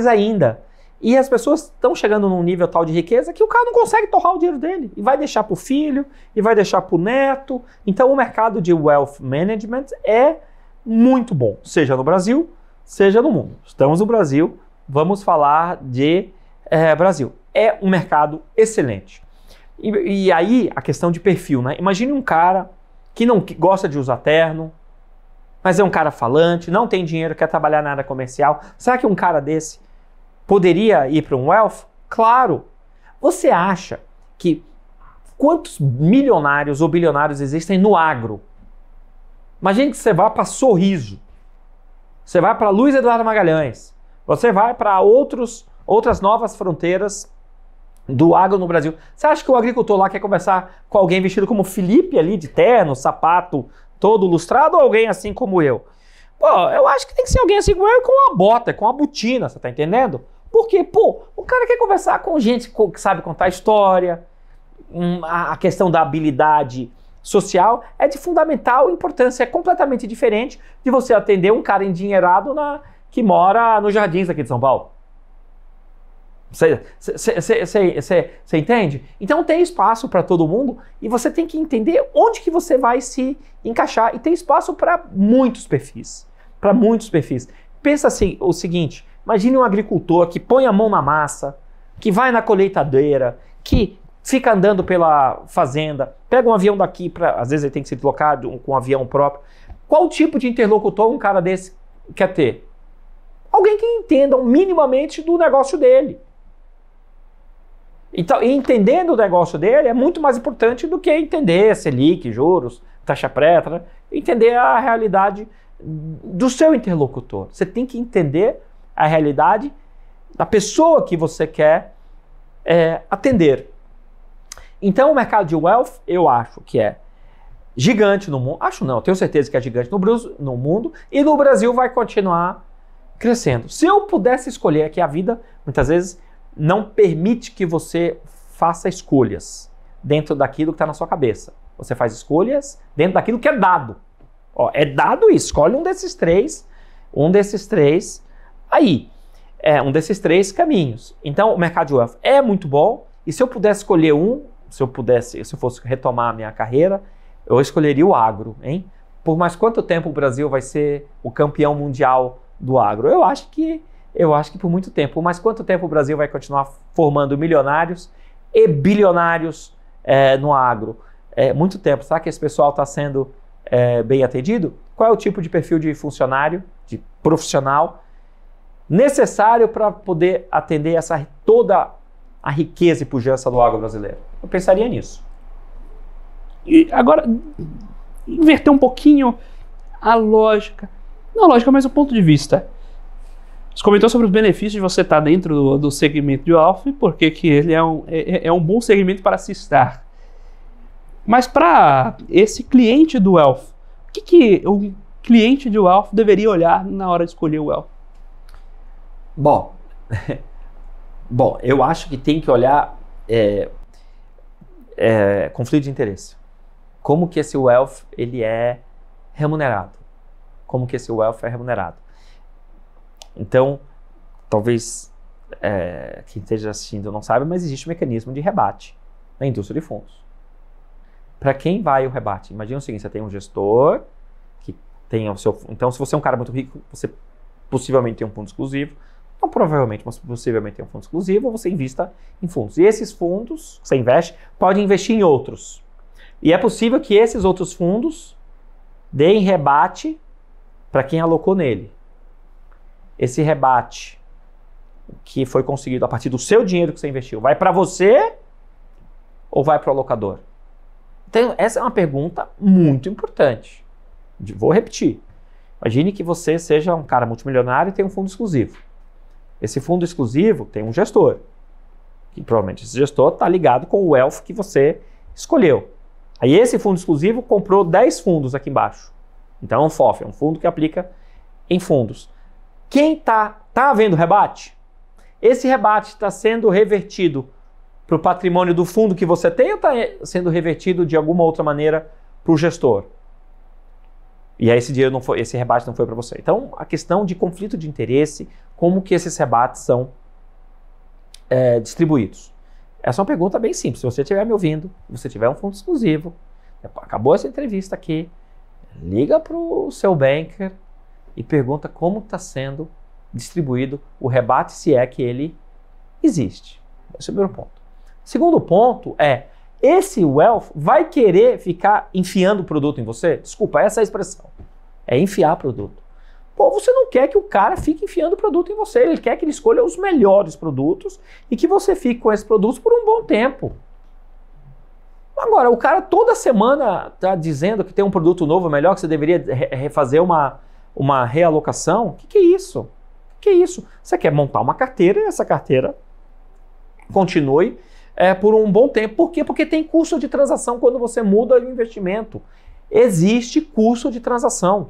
ainda. E as pessoas estão chegando num nível tal de riqueza que o cara não consegue torrar o dinheiro dele. E vai deixar para o filho, e vai deixar para o neto. Então o mercado de Wealth Management é muito bom, seja no Brasil, seja no mundo. Estamos no Brasil, vamos falar de Brasil. É um mercado excelente. E aí a questão de perfil, né? Imagine um cara que gosta de usar terno, mas é um cara falante, não tem dinheiro, quer trabalhar na área comercial. Será que um cara desse poderia ir para um wealth? Claro. Você acha que quantos milionários ou bilionários existem no agro? Imagine que você vai para Sorriso, você vai para Luiz Eduardo Magalhães, você vai para outras novas fronteiras do agro no Brasil. Você acha que o agricultor lá quer conversar com alguém vestido como Felipe ali, de terno, sapato todo lustrado, ou alguém assim como eu? Pô, eu acho que tem que ser alguém assim como eu, com uma bota, com uma botina, você tá entendendo? Porque, pô, o cara quer conversar com gente que sabe contar história, a questão da habilidade social é de fundamental importância, é completamente diferente de você atender um cara endinheirado que mora nos Jardins aqui de São Paulo. Você entende? Então tem espaço para todo mundo e você tem que entender onde que você vai se encaixar, e tem espaço para muitos perfis. Para muitos perfis. Pensa assim, o seguinte, imagine um agricultor que põe a mão na massa, que vai na colheitadeira, que fica andando pela fazenda, pega um avião daqui, às vezes ele tem que se deslocar com um avião próprio. Qual tipo de interlocutor um cara desse quer ter? Alguém que entenda minimamente do negócio dele. Então, entendendo o negócio dele é muito mais importante do que entender Selic, juros, taxa preta, entender a realidade do seu interlocutor. Você tem que entender a realidade da pessoa que você quer atender. Então, o mercado de wealth, eu acho que é gigante no mundo. Acho não, tenho certeza que é gigante no mundo, e no Brasil vai continuar crescendo. Se eu pudesse escolher, é que a vida, muitas vezes, não permite que você faça escolhas dentro daquilo que está na sua cabeça. Você faz escolhas dentro daquilo que é dado. Ó, é dado isso, escolhe um desses três aí. Um desses três caminhos. Então, o mercado de wealth é muito bom, e se eu pudesse escolher se eu fosse retomar a minha carreira, eu escolheria o agro, hein? Por mais quanto tempo o Brasil vai ser o campeão mundial do agro? Eu acho que por muito tempo. Por mais quanto tempo o Brasil vai continuar formando milionários e bilionários no agro? Muito tempo. Será que esse pessoal está sendo bem atendido? Qual é o tipo de perfil de funcionário, de profissional, necessário para poder atender toda a riqueza e pujança do agro brasileiro? Eu pensaria nisso. E agora, inverter um pouquinho a lógica. Não a lógica, mas o ponto de vista. Você comentou sobre os benefícios de você estar dentro do segmento de wealth, porque que ele é um bom segmento para se estar. Mas para esse cliente do wealth, o que o cliente de wealth deveria olhar na hora de escolher o wealth? Bom, eu acho que tem que olhar conflito de interesse. Como que esse wealth ele é remunerado? Como que esse wealth é remunerado? Então, talvez quem esteja assistindo não saiba, mas existe um mecanismo de rebate na indústria de fundos. Para quem vai o rebate? Imagina o seguinte, você tem um gestor que tem o seu... Então, se você é um cara muito rico, você possivelmente tem um fundo exclusivo. Não provavelmente, mas possivelmente tem um fundo exclusivo, ou você invista em fundos. E esses fundos que você investe, pode investir em outros. E é possível que esses outros fundos deem rebate para quem alocou nele. Esse rebate que foi conseguido a partir do seu dinheiro que você investiu, vai para você ou vai para o alocador? Então, essa é uma pergunta muito importante. Vou repetir. Imagine que você seja um cara multimilionário e tem um fundo exclusivo. Esse fundo exclusivo tem um gestor. E provavelmente esse gestor está ligado com o wealth que você escolheu. Aí esse fundo exclusivo comprou 10 fundos aqui embaixo. Então é um FOF, é um fundo que aplica em fundos. Quem está havendo rebate? Esse rebate está sendo revertido para o patrimônio do fundo que você tem ou está sendo revertido de alguma outra maneira para o gestor? E aí esse rebate não foi para você. Então, a questão de conflito de interesse, como que esses rebates são distribuídos? Essa é uma pergunta bem simples. Se você estiver me ouvindo, se você tiver um fundo exclusivo, acabou essa entrevista aqui, liga para o seu banker e pergunta como está sendo distribuído o rebate, se é que ele existe. Esse é o primeiro ponto. Segundo ponto esse wealth vai querer ficar enfiando produto em você? Desculpa, essa é a expressão. É enfiar produto. Pô, você não quer que o cara fique enfiando produto em você. Ele quer que ele escolha os melhores produtos e que você fique com esses produtos por um bom tempo. Agora, o cara toda semana está dizendo que tem um produto novo melhor, que você deveria refazer uma realocação. O que é isso? O que é isso? Você quer montar uma carteira e essa carteira continue por um bom tempo. Por quê? Porque tem custo de transação quando você muda de investimento. Existe custo de transação.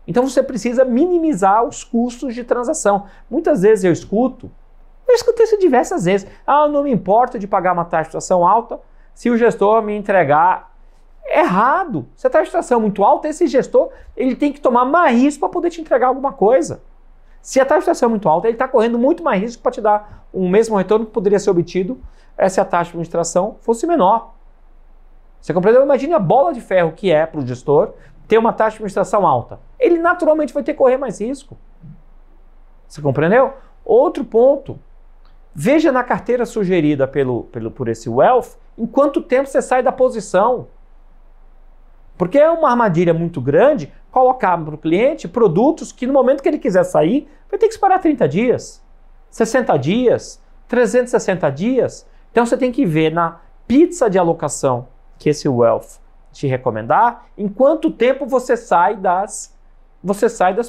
Então você precisa minimizar os custos de transação. Muitas vezes eu escutei isso diversas vezes. Eu não me importo de pagar uma taxa de taxação alta se o gestor me entregar errado. Se a taxa de taxação é muito alta, esse gestor ele tem que tomar mais risco para poder te entregar alguma coisa. Se a taxa de taxação é muito alta, ele está correndo muito mais risco para te dar o mesmo retorno que poderia ser obtido se a taxa de administração fosse menor. Você compreendeu? Imagine a bola de ferro que é para o gestor ter uma taxa de administração alta. Ele naturalmente vai ter que correr mais risco. Você compreendeu? Outro ponto. Veja na carteira sugerida por esse wealth em quanto tempo você sai da posição. Porque é uma armadilha muito grande colocar para o cliente produtos que no momento que ele quiser sair, vai ter que esperar 30 dias, 60 dias, 360 dias. Então você tem que ver na pizza de alocação que esse wealth te recomendar, em quanto tempo você sai das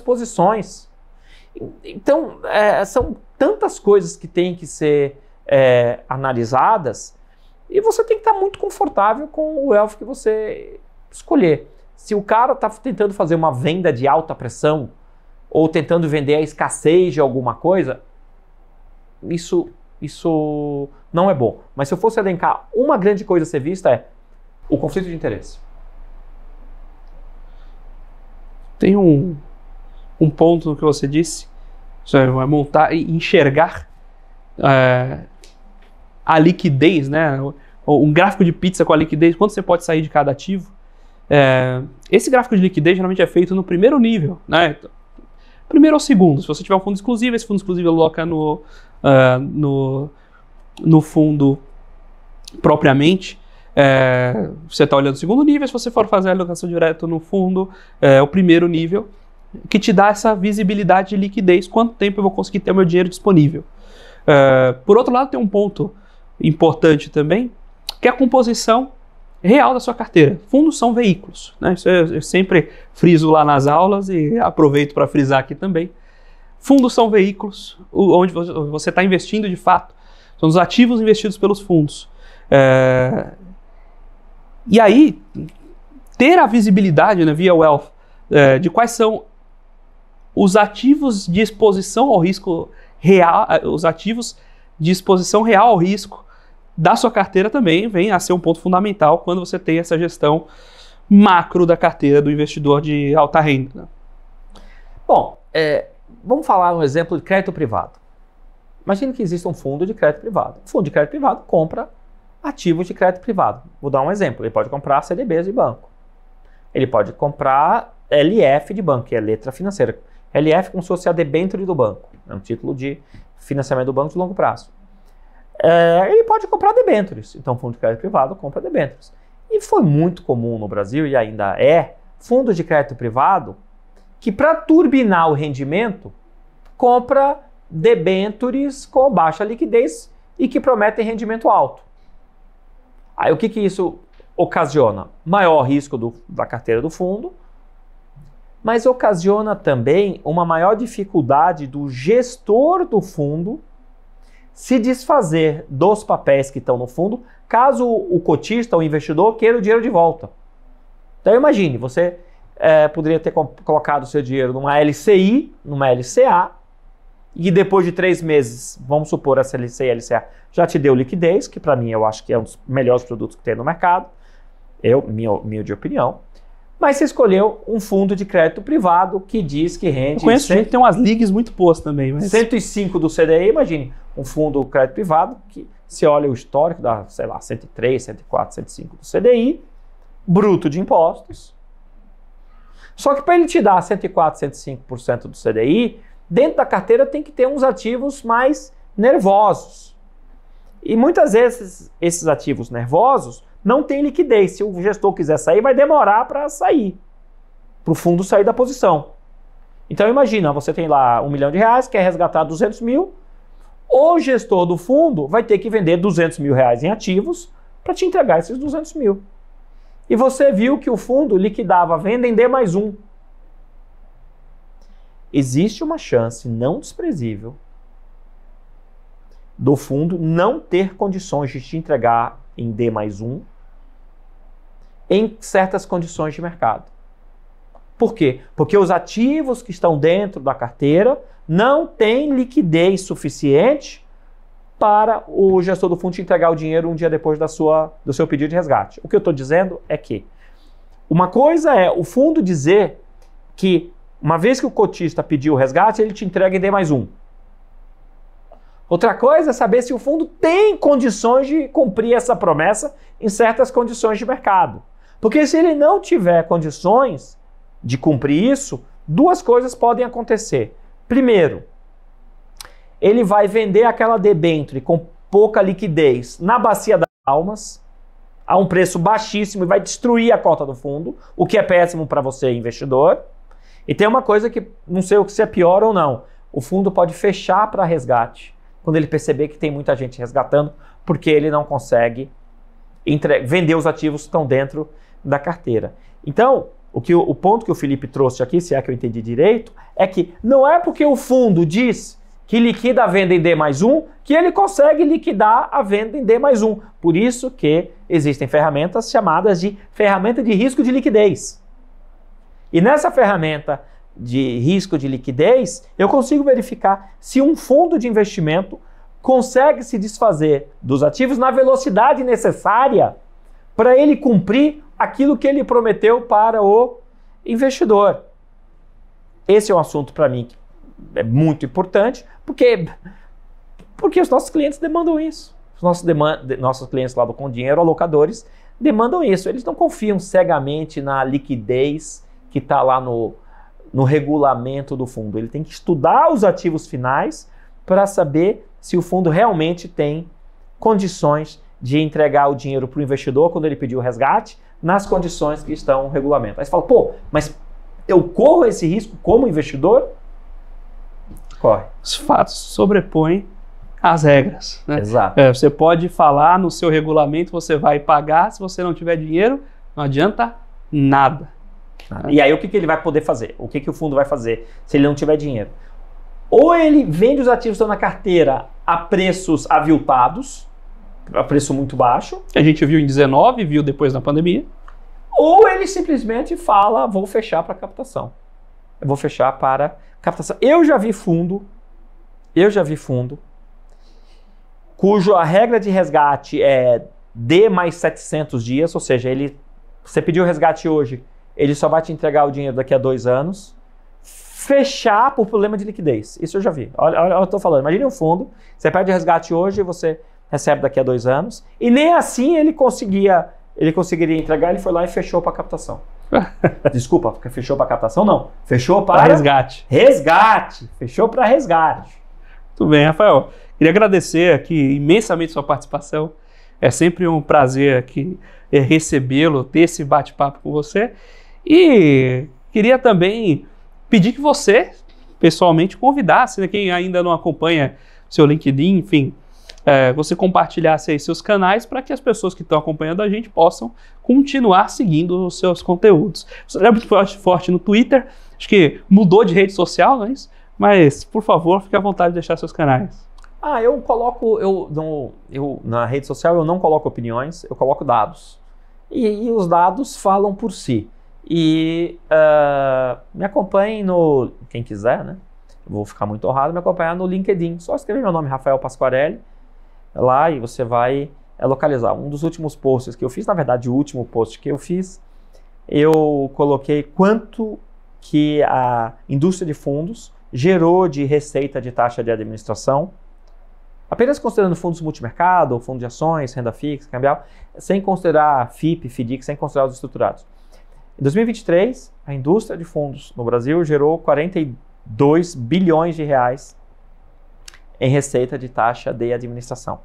posições. Então, são tantas coisas que têm que ser analisadas e você tem que estar muito confortável com o wealth que você escolher. Se o cara está tentando fazer uma venda de alta pressão ou tentando vender a escassez de alguma coisa, isso não é bom. Mas se eu fosse elencar uma grande coisa a ser vista o conflito de interesse. Tem um ponto que você disse, você vai montar e enxergar a liquidez, né? Um gráfico de pizza com a liquidez, quanto você pode sair de cada ativo. Esse gráfico de liquidez geralmente é feito no primeiro nível, né? Primeiro ou segundo. Se você tiver um fundo exclusivo, esse fundo exclusivo aloca no fundo propriamente. Você está olhando o segundo nível, se você for fazer a alocação direta no fundo, o primeiro nível, que te dá essa visibilidade de liquidez, quanto tempo eu vou conseguir ter o meu dinheiro disponível. Por outro lado, tem um ponto importante também, que é a composição real da sua carteira. Fundos são veículos, né? Isso eu sempre friso lá nas aulas e aproveito para frisar aqui também. Fundos são veículos onde você está investindo de fato, são os ativos investidos pelos fundos. E aí, ter a visibilidade, né, via Wealth, de quais são os ativos de exposição ao risco real, os ativos de exposição real ao risco da sua carteira também vem a ser um ponto fundamental quando você tem essa gestão macro da carteira do investidor de alta renda, né? Bom, vamos falar um exemplo de crédito privado. Imagine que existe um fundo de crédito privado. O fundo de crédito privado compra ativos de crédito privado. Vou dar um exemplo. Ele pode comprar CDBs de banco. Ele pode comprar LF de banco, que é letra financeira. LF como se fosse a debênture do banco. É um título de financiamento do banco de longo prazo. Ele pode comprar debêntures. Então, o fundo de crédito privado compra debêntures. E foi muito comum no Brasil, e ainda é, fundos de crédito privado que, para turbinar o rendimento, compra debêntures com baixa liquidez e que prometem rendimento alto. Aí, o que isso ocasiona? Maior risco da carteira do fundo, mas ocasiona também uma maior dificuldade do gestor do fundo se desfazer dos papéis que estão no fundo, caso o cotista, o investidor, queira o dinheiro de volta. Então imagine, você poderia ter colocado o seu dinheiro numa LCI, numa LCA, e depois de 3 meses, vamos supor, essa LCI e LCA já te deu liquidez, que para mim eu acho que é um dos melhores produtos que tem no mercado, minha de opinião. Mas você escolheu um fundo de crédito privado que diz que rende... Eu conheço gente que tem umas ligas muito boas também. Mas... 105 do CDI, imagine, um fundo de crédito privado que se olha o histórico dá, sei lá, 103, 104, 105 do CDI, bruto de impostos. Só que para ele te dar 104, 105% do CDI, dentro da carteira tem que ter uns ativos mais nervosos. E muitas vezes esses ativos nervosos não tem liquidez. Se o gestor quiser sair, vai demorar para sair, para o fundo sair da posição. Então imagina, você tem lá R$1 milhão, quer resgatar 200 mil, o gestor do fundo vai ter que vender 200 mil reais em ativos para te entregar esses 200 mil. E você viu que o fundo liquidava a venda em D+1. Existe uma chance não desprezível do fundo não ter condições de te entregar em D+1 em certas condições de mercado. Por quê? Porque os ativos que estão dentro da carteira não têm liquidez suficiente para o gestor do fundo te entregar o dinheiro um dia depois do seu pedido de resgate. O que eu estou dizendo é que uma coisa é o fundo dizer que uma vez que o cotista pediu o resgate, ele te entrega em D+1. Outra coisa é saber se o fundo tem condições de cumprir essa promessa em certas condições de mercado. Porque se ele não tiver condições de cumprir isso, 2 coisas podem acontecer. Primeiro, ele vai vender aquela debênture com pouca liquidez na bacia das almas, a um preço baixíssimo, e vai destruir a cota do fundo, o que é péssimo para você, investidor. E tem uma coisa que não sei se é pior ou não. O fundo pode fechar para resgate quando ele perceber que tem muita gente resgatando, porque ele não consegue vender os ativos que estão dentro da carteira. Então, o ponto que o Felipe trouxe aqui, se é que eu entendi direito, é que não é porque o fundo diz que liquida a venda em D+1 que ele consegue liquidar a venda em D+1. Por isso que existem ferramentas chamadas de ferramenta de risco de liquidez. E nessa ferramenta de risco de liquidez, eu consigo verificar se um fundo de investimento consegue se desfazer dos ativos na velocidade necessária para ele cumprir aquilo que ele prometeu para o investidor. Esse é um assunto para mim que é muito importante, porque os nossos clientes demandam isso. Os nossos clientes lá do Com Dinheiro, alocadores, demandam isso. Eles não confiam cegamente na liquidez que está lá no regulamento do fundo. Ele tem que estudar os ativos finais para saber se o fundo realmente tem condições de entregar o dinheiro para o investidor quando ele pedir o resgate, nas condições que estão no regulamento. Aí você fala, pô, mas eu corro esse risco como investidor? Corre. Os fatos sobrepõem as regras, né? Exato. Você pode falar no seu regulamento, você vai pagar, se você não tiver dinheiro, não adianta nada. E aí o que ele vai poder fazer? O que o fundo vai fazer se ele não tiver dinheiro? Ou ele vende os ativos que estão na carteira a preços aviltados, a preço muito baixo. A gente viu em 19, viu depois da pandemia. Ou ele simplesmente fala, vou fechar para captação. Eu vou fechar para captação. Eu já vi fundo cujo a regra de resgate é D mais 700 dias, ou seja, você pediu o resgate hoje, ele só vai te entregar o dinheiro daqui a 2 anos, fechar por problema de liquidez. Isso eu já vi. Olha o que eu estou falando. Imagine um fundo, você pede o resgate hoje e você recebe daqui a 2 anos, e nem assim ele conseguiria entregar, ele foi lá e fechou para captação. Desculpa, fechou para captação? Não. Fechou para resgate. Resgate. Fechou para resgate. Muito bem, Rafael. Queria agradecer aqui imensamente sua participação. É sempre um prazer aqui recebê-lo, ter esse bate-papo com você. E queria também pedir que você, pessoalmente, convidasse, né, quem ainda não acompanha seu LinkedIn, enfim, você compartilhasse aí seus canais para que as pessoas que estão acompanhando a gente possam continuar seguindo os seus conteúdos. Você é muito forte no Twitter, acho que mudou de rede social, não é isso? Mas, por favor, fique à vontade de deixar seus canais. Eu coloco, na rede social eu não coloco opiniões, eu coloco dados. E os dados falam por si. E me acompanhem quem quiser, né? Eu vou ficar muito honrado, me acompanhar no LinkedIn. Só escrever meu nome, Rafael Pasquarelli, lá e você vai localizar. Um dos últimos posts que eu fiz, na verdade o último post que eu fiz, eu coloquei quanto que a indústria de fundos gerou de receita de taxa de administração, apenas considerando fundos multimercado, fundo de ações, renda fixa, cambial, sem considerar FIP, FDIC, sem considerar os estruturados. Em 2023, a indústria de fundos no Brasil gerou 42 bilhões de reais em receita de taxa de administração.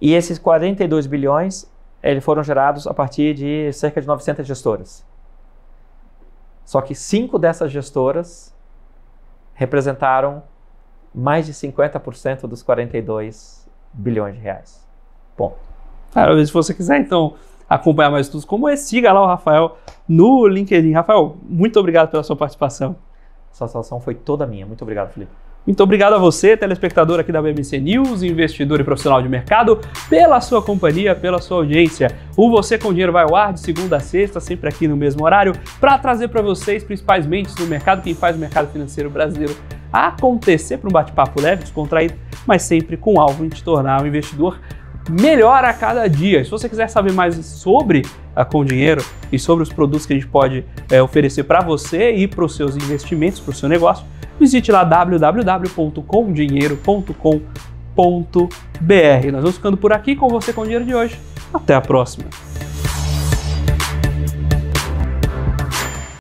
E esses 42 bilhões eles foram gerados a partir de cerca de 900 gestoras. Só que 5 dessas gestoras representaram mais de 50% dos 42 bilhões de reais. Bom. Se você quiser, então, acompanhar mais estudos como esse, siga lá o Rafael no LinkedIn. Rafael, muito obrigado pela sua participação. Essa satisfação foi toda minha. Muito obrigado, Felipe. Muito obrigado a você, telespectador aqui da BMC News, investidor e profissional de mercado, pela sua companhia, pela sua audiência. O Você com Dinheiro vai ao ar de segunda a sexta, sempre aqui no mesmo horário, para trazer para vocês principais mentes do mercado, quem faz o mercado financeiro brasileiro acontecer, para um bate-papo leve, descontraído, mas sempre com o alvo de tornar o investidor melhor a cada dia. Se você quiser saber mais sobre a Com Dinheiro e sobre os produtos que a gente pode oferecer para você e para os seus investimentos, para o seu negócio, visite lá www.comdinheiro.com.br. Nós vamos ficando por aqui com Você com Dinheiro de hoje. Até a próxima!